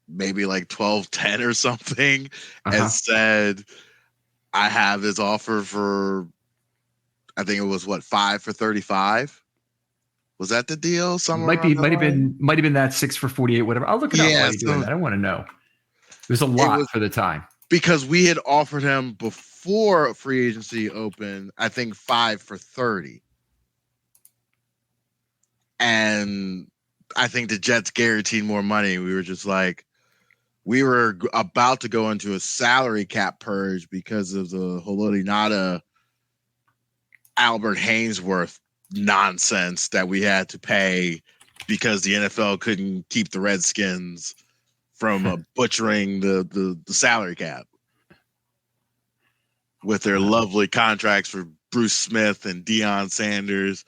maybe 12:10 or something, and said, "I have this offer for," I think it was 5 for 35. Was that the deal? Might have been that 6 for 48, whatever. I'll look it up while you're doing that. I want to know. It was a lot for the time, because we had offered him before free agency opened, I think 5 for 30. And I think the Jets guaranteed more money. We were just we were about to go into a salary cap purge because of the Haloti Ngata, Albert Hainsworth nonsense that we had to pay because the NFL couldn't keep the Redskins from butchering the salary cap with their lovely contracts for Bruce Smith and Deion Sanders.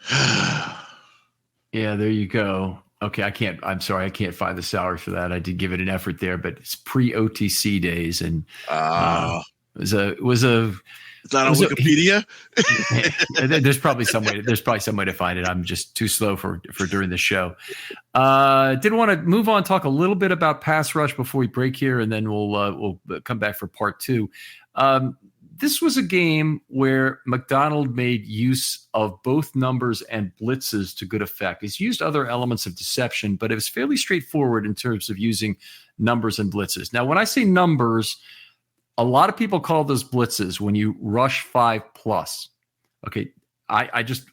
Yeah, there you go. Okay, I'm sorry, I can't find the salary for that. I did give it an effort there, but it's pre-OTC days, and it was a it's not on Wikipedia. There's probably some way to find it. I'm just too slow for during the show. Did want to move on, talk a little bit about pass rush before we break here, and then we'll come back for part two. This was a game where McDonald made use of both numbers and blitzes to good effect. He's used other elements of deception, but it was fairly straightforward in terms of using numbers and blitzes. Now, when I say numbers, a lot of people call those blitzes when you rush 5+. Okay,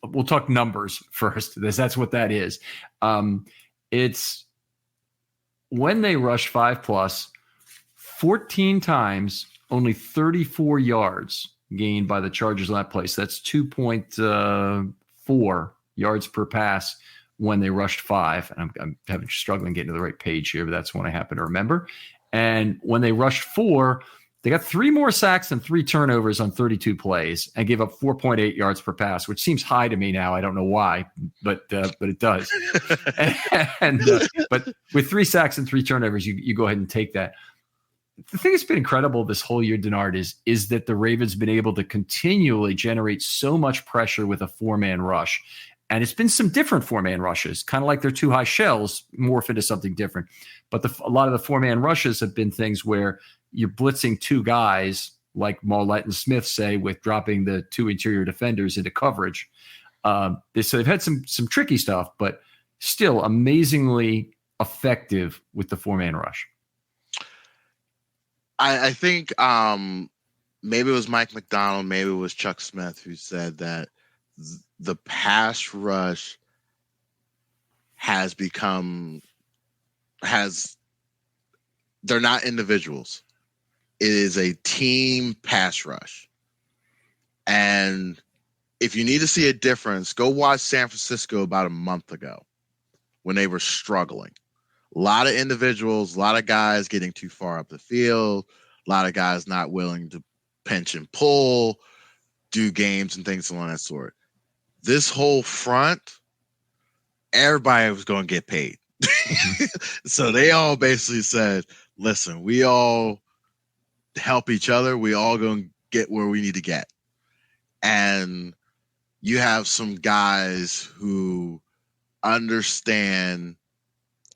we'll talk numbers first. That's what that is. It's when they rush 5+, 14 times, only 34 yards gained by the Chargers on that play. So that's 2.4 yards per pass when they rushed 5. And I'm struggling getting to the right page here, but that's one I happen to remember. And when they rushed 4, they got 3 more sacks and 3 turnovers on 32 plays and gave up 4.8 yards per pass, which seems high to me now. I don't know why, but it does. But with 3 sacks and 3 turnovers, you go ahead and take that. The thing that's been incredible this whole year, Denard, is that the Ravens been able to continually generate so much pressure with a 4-man rush. And it's been some different 4-man rushes, kind of like their 2 high shells morph into something different. But a lot of the 4-man rushes have been things where you're blitzing 2 guys, like Maulette and Smith say, with dropping the 2 interior defenders into coverage. So they've had some tricky stuff, but still amazingly effective with the 4-man rush? I think maybe it was Mike McDonald, maybe it was Chuck Smith who said that the pass rush they're not individuals. It is a team pass rush. And if you need to see a difference, go watch San Francisco about a month ago when they were struggling. A lot of individuals, a lot of guys getting too far up the field, a lot of guys not willing to pinch and pull, do games and things along that sort. This whole front, everybody was going to get paid. So they all basically said, listen, we all help each other. We all going to get where we need to get. And you have some guys who understand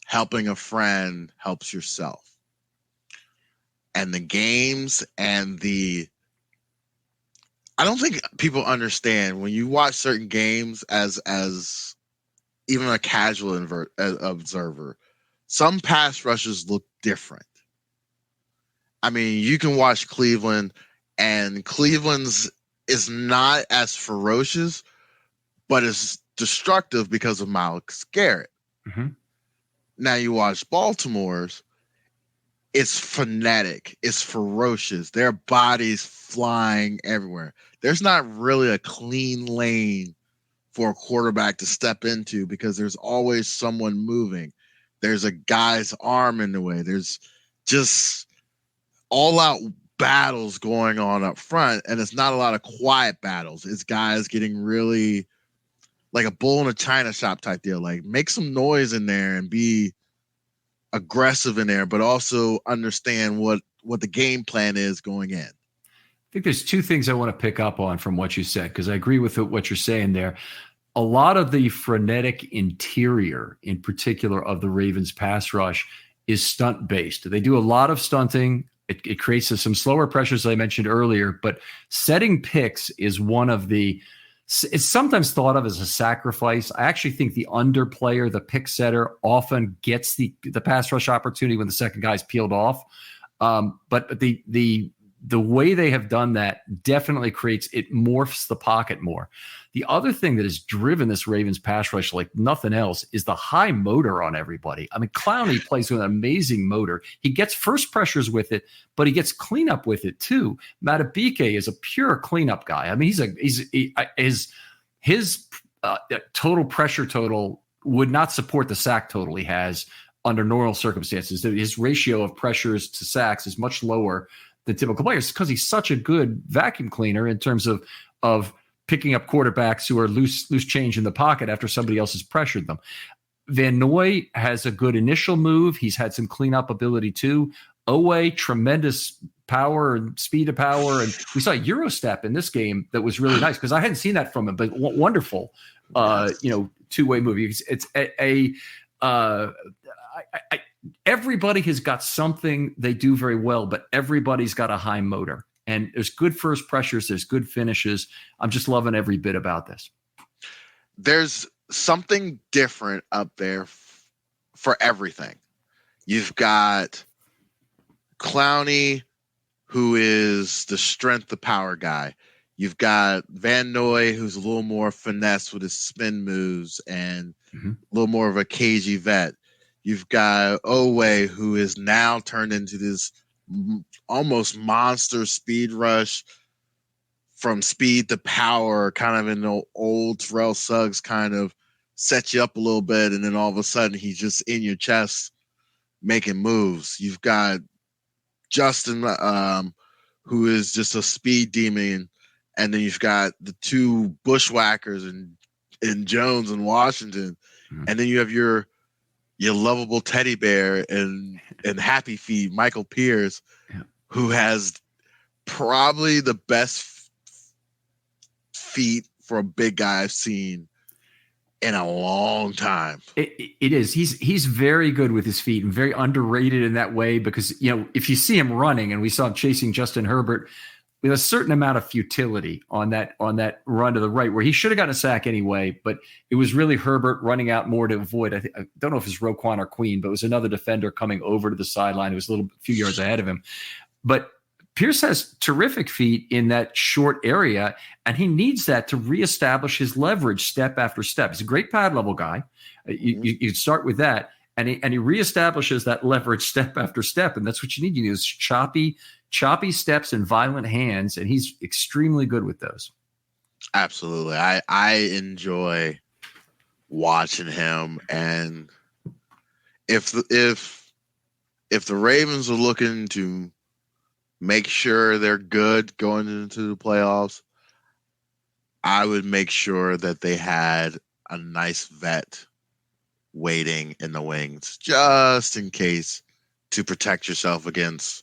helping a friend helps yourself. And the games and I don't think people understand when you watch certain games as even a casual observer, some pass rushes look different. I mean, you can watch Cleveland, and Cleveland's is not as ferocious, but it's destructive because of Myles Garrett. Mm-hmm. Now you watch Baltimore's, it's frenetic, it's ferocious. Their bodies flying everywhere. There's not really a clean lane for a quarterback to step into because there's always someone moving. There's a guy's arm in the way. There's just all-out battles going on up front, and it's not a lot of quiet battles. It's guys getting really like a bull in a china shop type deal. Like, make some noise in there and be aggressive in there, but also understand what the game plan is going in. I think there's two things I want to pick up on from what you said, because I agree with what you're saying there. A lot of the frenetic interior, in particular, of the Ravens pass rush is stunt-based. They do a lot of stunting. It creates some slower pressures, as I mentioned earlier, but setting picks is one of the – it's sometimes thought of as a sacrifice. I actually think the underplayer, the pick setter, often gets the pass rush opportunity when the second guy's peeled off. But the way they have done that definitely creates – it morphs the pocket more. The other thing that has driven this Ravens pass rush like nothing else is the high motor on everybody. I mean, Clowney plays with an amazing motor. He gets first pressures with it, but he gets cleanup with it too. Matabike is a pure cleanup guy. I mean, his total pressure total would not support the sack total he has under normal circumstances. His ratio of pressures to sacks is much lower than typical players because he's such a good vacuum cleaner in terms of picking up quarterbacks who are loose change in the pocket after somebody else has pressured them. Van Noy has a good initial move. He's had some cleanup ability too. Owe, tremendous power and speed of power. And we saw Eurostep in this game that was really nice because I hadn't seen that from him, but wonderful, two-way move. It's everybody has got something they do very well, but everybody's got a high motor. And there's good first pressures. There's good finishes. I'm just loving every bit about this. There's something different up there for everything. You've got Clowney, who is the strength, the power guy. You've got Van Noy, who's a little more finesse with his spin moves and a little more of a cagey vet. You've got Owe, who is now turned into this almost monster speed rush from speed to power, kind of in the old Terrell Suggs kind of set you up a little bit, and then all of a sudden he's just in your chest making moves. You've got Justin, who is just a speed demon, and then you've got the two bushwhackers in Jones and Washington, and then you have your lovable teddy bear and Happy Feet, Michael Pierce, who has probably the best feet for a big guy I've seen in a long time. It is. He's very good with his feet and very underrated in that way because, if you see him running, and we saw him chasing Justin Herbert with a certain amount of futility on that run to the right, where he should have gotten a sack anyway, but it was really Herbert running out more to avoid. I don't know if it's Roquan or Queen, but it was another defender coming over to the sideline. It was a few yards ahead of him. But Pierce has terrific feet in that short area, and he needs that to reestablish his leverage step after step. He's a great pad level guy. You start with that, and he reestablishes that leverage step after step, and that's what you need. You need those choppy steps and violent hands, and he's extremely good with those. Absolutely. I enjoy watching him, and if the Ravens are looking to make sure they're good going into the playoffs, I would make sure that they had a nice vet waiting in the wings, just in case, to protect yourself against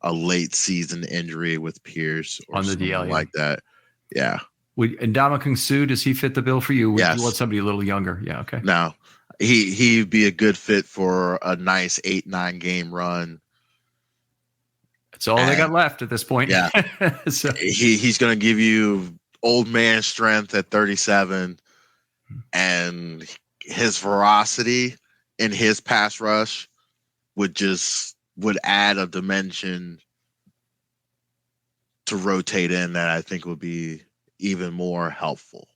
a late season injury with Pierce or on the something DL, like that. Yeah. And Ndamukong Suh, does he fit the bill for you? Yes. You want somebody a little younger? Yeah. Okay. No, he'd be a good fit for a nice 8-9 game run. That's all they got left at this point. Yeah. So he's going to give you old man strength at 37, and his ferocity in his pass rush would add a dimension to rotate in that I think would be even more helpful.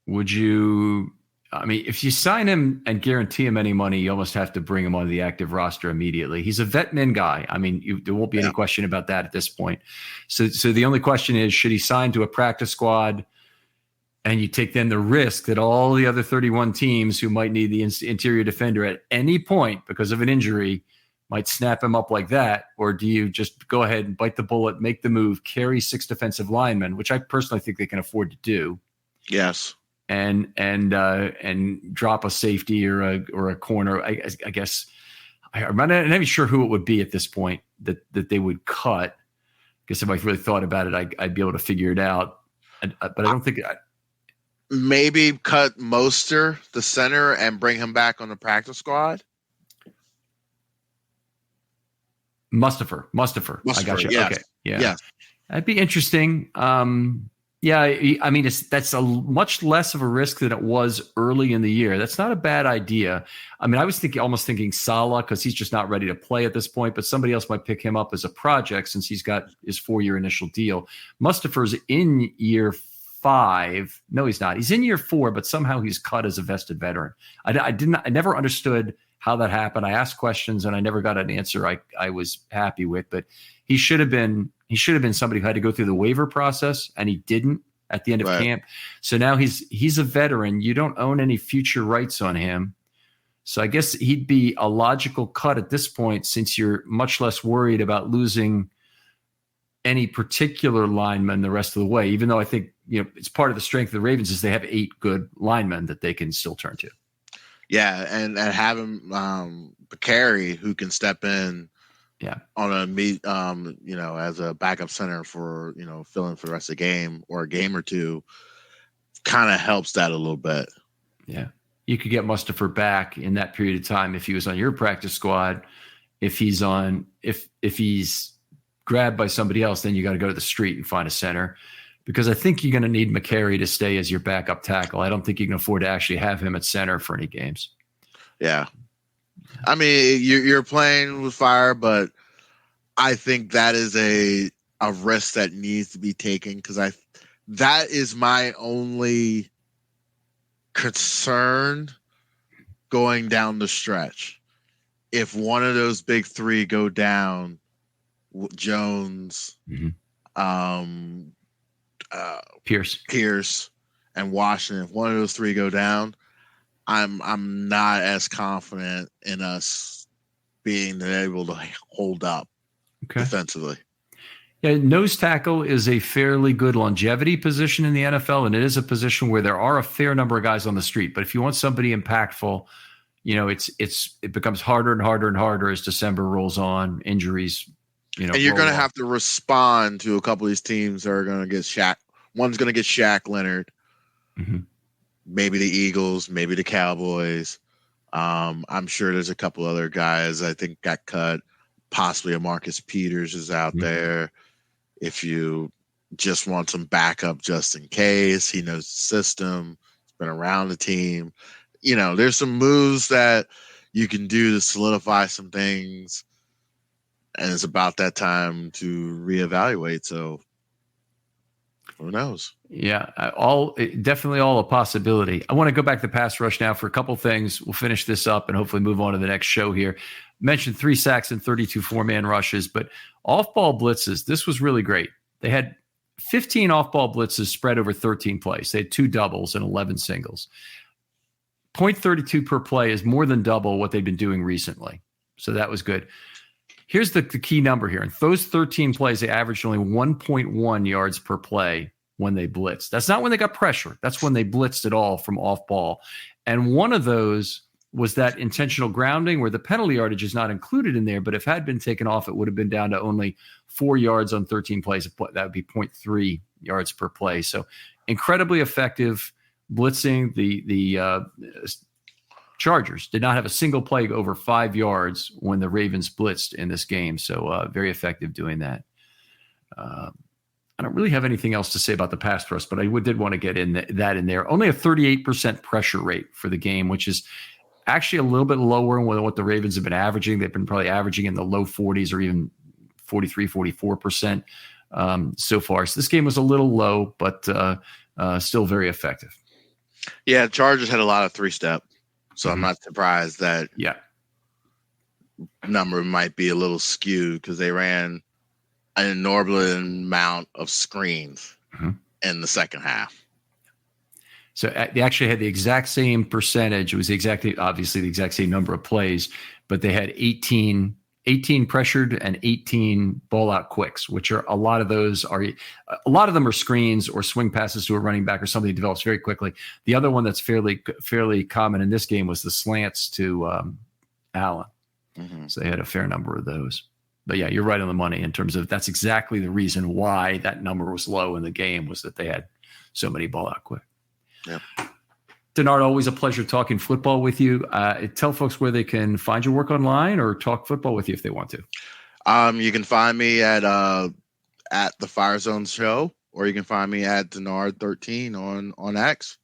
Would you? I mean, if you sign him and guarantee him any money, you almost have to bring him on the active roster immediately. He's a vet min guy. I mean, there won't be any question about that at this point. So the only question is, should he sign to a practice squad? And you take then the risk that all the other 31 teams who might need the interior defender at any point because of an injury might snap him up like that? Or do you just go ahead and bite the bullet, make the move, carry 6 defensive linemen, which I personally think they can afford to do? Yes. And drop a safety or a corner. I guess I'm not even sure who it would be at this point that they would cut. I guess if I really thought about it, I'd be able to figure it out. But I don't think maybe cut Moster, the center, and bring him back on the practice squad. Mustafer. I got you. Yes. Okay. Yeah. Yes. That'd be interesting. Yeah, I mean, that's a much less of a risk than it was early in the year. That's not a bad idea. I mean, I was almost thinking Salah, because he's just not ready to play at this point, but somebody else might pick him up as a project since he's got his 4-year initial deal. Mustafer's in year 5. No, he's not. He's in year 4, but somehow he's cut as a vested veteran. I never understood how that happened. I asked questions and I never got an answer I was happy with, but he should have been somebody who had to go through the waiver process, and he didn't at the end of camp. So now he's a veteran. You don't own any future rights on him. So I guess he'd be a logical cut at this point, since you're much less worried about losing any particular lineman the rest of the way, even though I think, it's part of the strength of the Ravens is they have 8 good linemen that they can still turn to. Yeah. And having Bakary, who can step in on a meet, as a backup center for, filling for the rest of the game or a game or two, kind of helps that a little bit. Yeah. You could get Mustafer back in that period of time if he was on your practice squad. If he's grabbed by somebody else, then you got to go to the street and find a center, because I think you're going to need McCary to stay as your backup tackle. I don't think you can afford to actually have him at center for any games. Yeah. I mean, you're playing with fire, but I think that is a risk that needs to be taken, because that is my only concern going down the stretch. If one of those big 3 go down, Jones, Pierce, and Washington, if one of those 3 go down, I'm not as confident in us being able to hold up defensively. Yeah, nose tackle is a fairly good longevity position in the NFL, and it is a position where there are a fair number of guys on the street. But if you want somebody impactful, it becomes harder and harder and harder as December rolls on. Injuries, and you're going to have to respond to a couple of these teams that are going to get Shaq. One's going to get Shaq Leonard. Mm-hmm. Maybe the Eagles, maybe the Cowboys. I'm sure there's a couple other guys I think got cut. Possibly a Marcus Peters is out there. If you just want some backup just in case, he knows the system, he's been around the team. There's some moves that you can do to solidify some things, and it's about that time to reevaluate. So who knows? Yeah, definitely all a possibility. I want to go back to pass rush now for a couple things. We'll finish this up and hopefully move on to the next show here. Mentioned 3 sacks and 32 4-man rushes, but off-ball blitzes, this was really great. They had 15 off-ball blitzes spread over 13 plays. They had 2 doubles and 11 singles. 0.32 per play is more than double what they've been doing recently. So that was good. Here's the key number here. In those 13 plays, they averaged only 1.1 yards per play when they blitzed. That's not when they got pressure. That's when they blitzed it all from off ball. And one of those was that intentional grounding where the penalty yardage is not included in there, but if it had been taken off, it would have been down to only 4 yards on 13 plays. That would be 0.3 yards per play. So incredibly effective blitzing. The Chargers did not have a single play over 5 yards when the Ravens blitzed in this game. So very effective doing that. I don't really have anything else to say about the pass rush, but I did want to get that in there. Only a 38% pressure rate for the game, which is actually a little bit lower than what the Ravens have been averaging. They've been probably averaging in the low 40s or even 43, 44% so far. So this game was a little low, but still very effective. Yeah, Chargers had a lot of 3-step. So I'm not surprised that number might be a little skewed because they ran an inordinate amount of screens in the second half. So they actually had the exact same percentage. It was obviously the exact same number of plays, but they had 18 pressured and 18 ball out quicks, which are a lot of them are screens or swing passes to a running back or something that develops very quickly. The other one that's fairly common in this game was the slants to Allen. So they had a fair number of those. But yeah, you're right on the money in terms of that's exactly the reason why that number was low in the game was that they had so many ball out quick. Yep. Denard, always a pleasure talking football with you. Tell folks where they can find your work online or talk football with you if they want to. You can find me at the Fire Zone Show, or you can find me at Denard13 on X,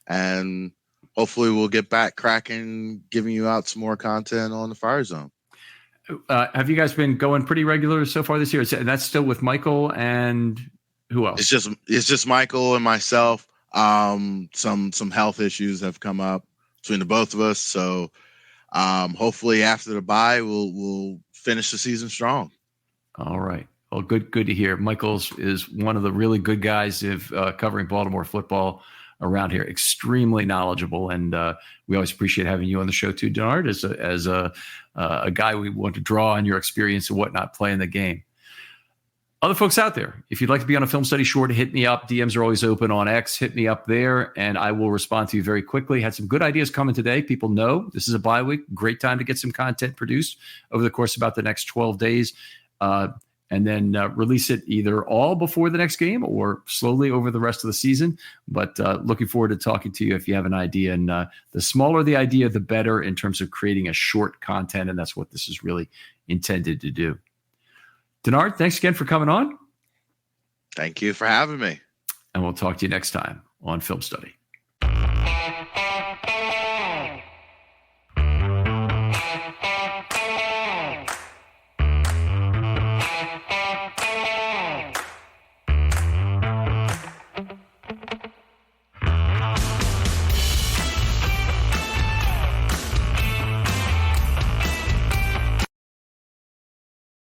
and hopefully we'll get back cracking, giving you out some more content on the Fire Zone. Have you guys been going pretty regular so far this year? And that's still with Michael and who else? It's just Michael and myself. Some health issues have come up between the both of us, so hopefully after the bye we'll finish the season strong. All right. Well, good to hear. Michael's is one of the really good guys of covering Baltimore football around here. Extremely knowledgeable, and we always appreciate having you on the show too, Denard, as a guy we want to draw on your experience and whatnot playing the game. Other folks out there, if you'd like to be on a Film Study Short, hit me up. DMs are always open on X. Hit me up there, and I will respond to you very quickly. Had some good ideas coming today. People know this is a bye week. Great time to get some content produced over the course of about the next 12 days, and then release it either all before the next game or slowly over the rest of the season. But looking forward to talking to you if you have an idea. And the smaller the idea, the better in terms of creating a short content, and that's what this is really intended to do. Denard, thanks again for coming on. Thank you for having me. And we'll talk to you next time on Film Study.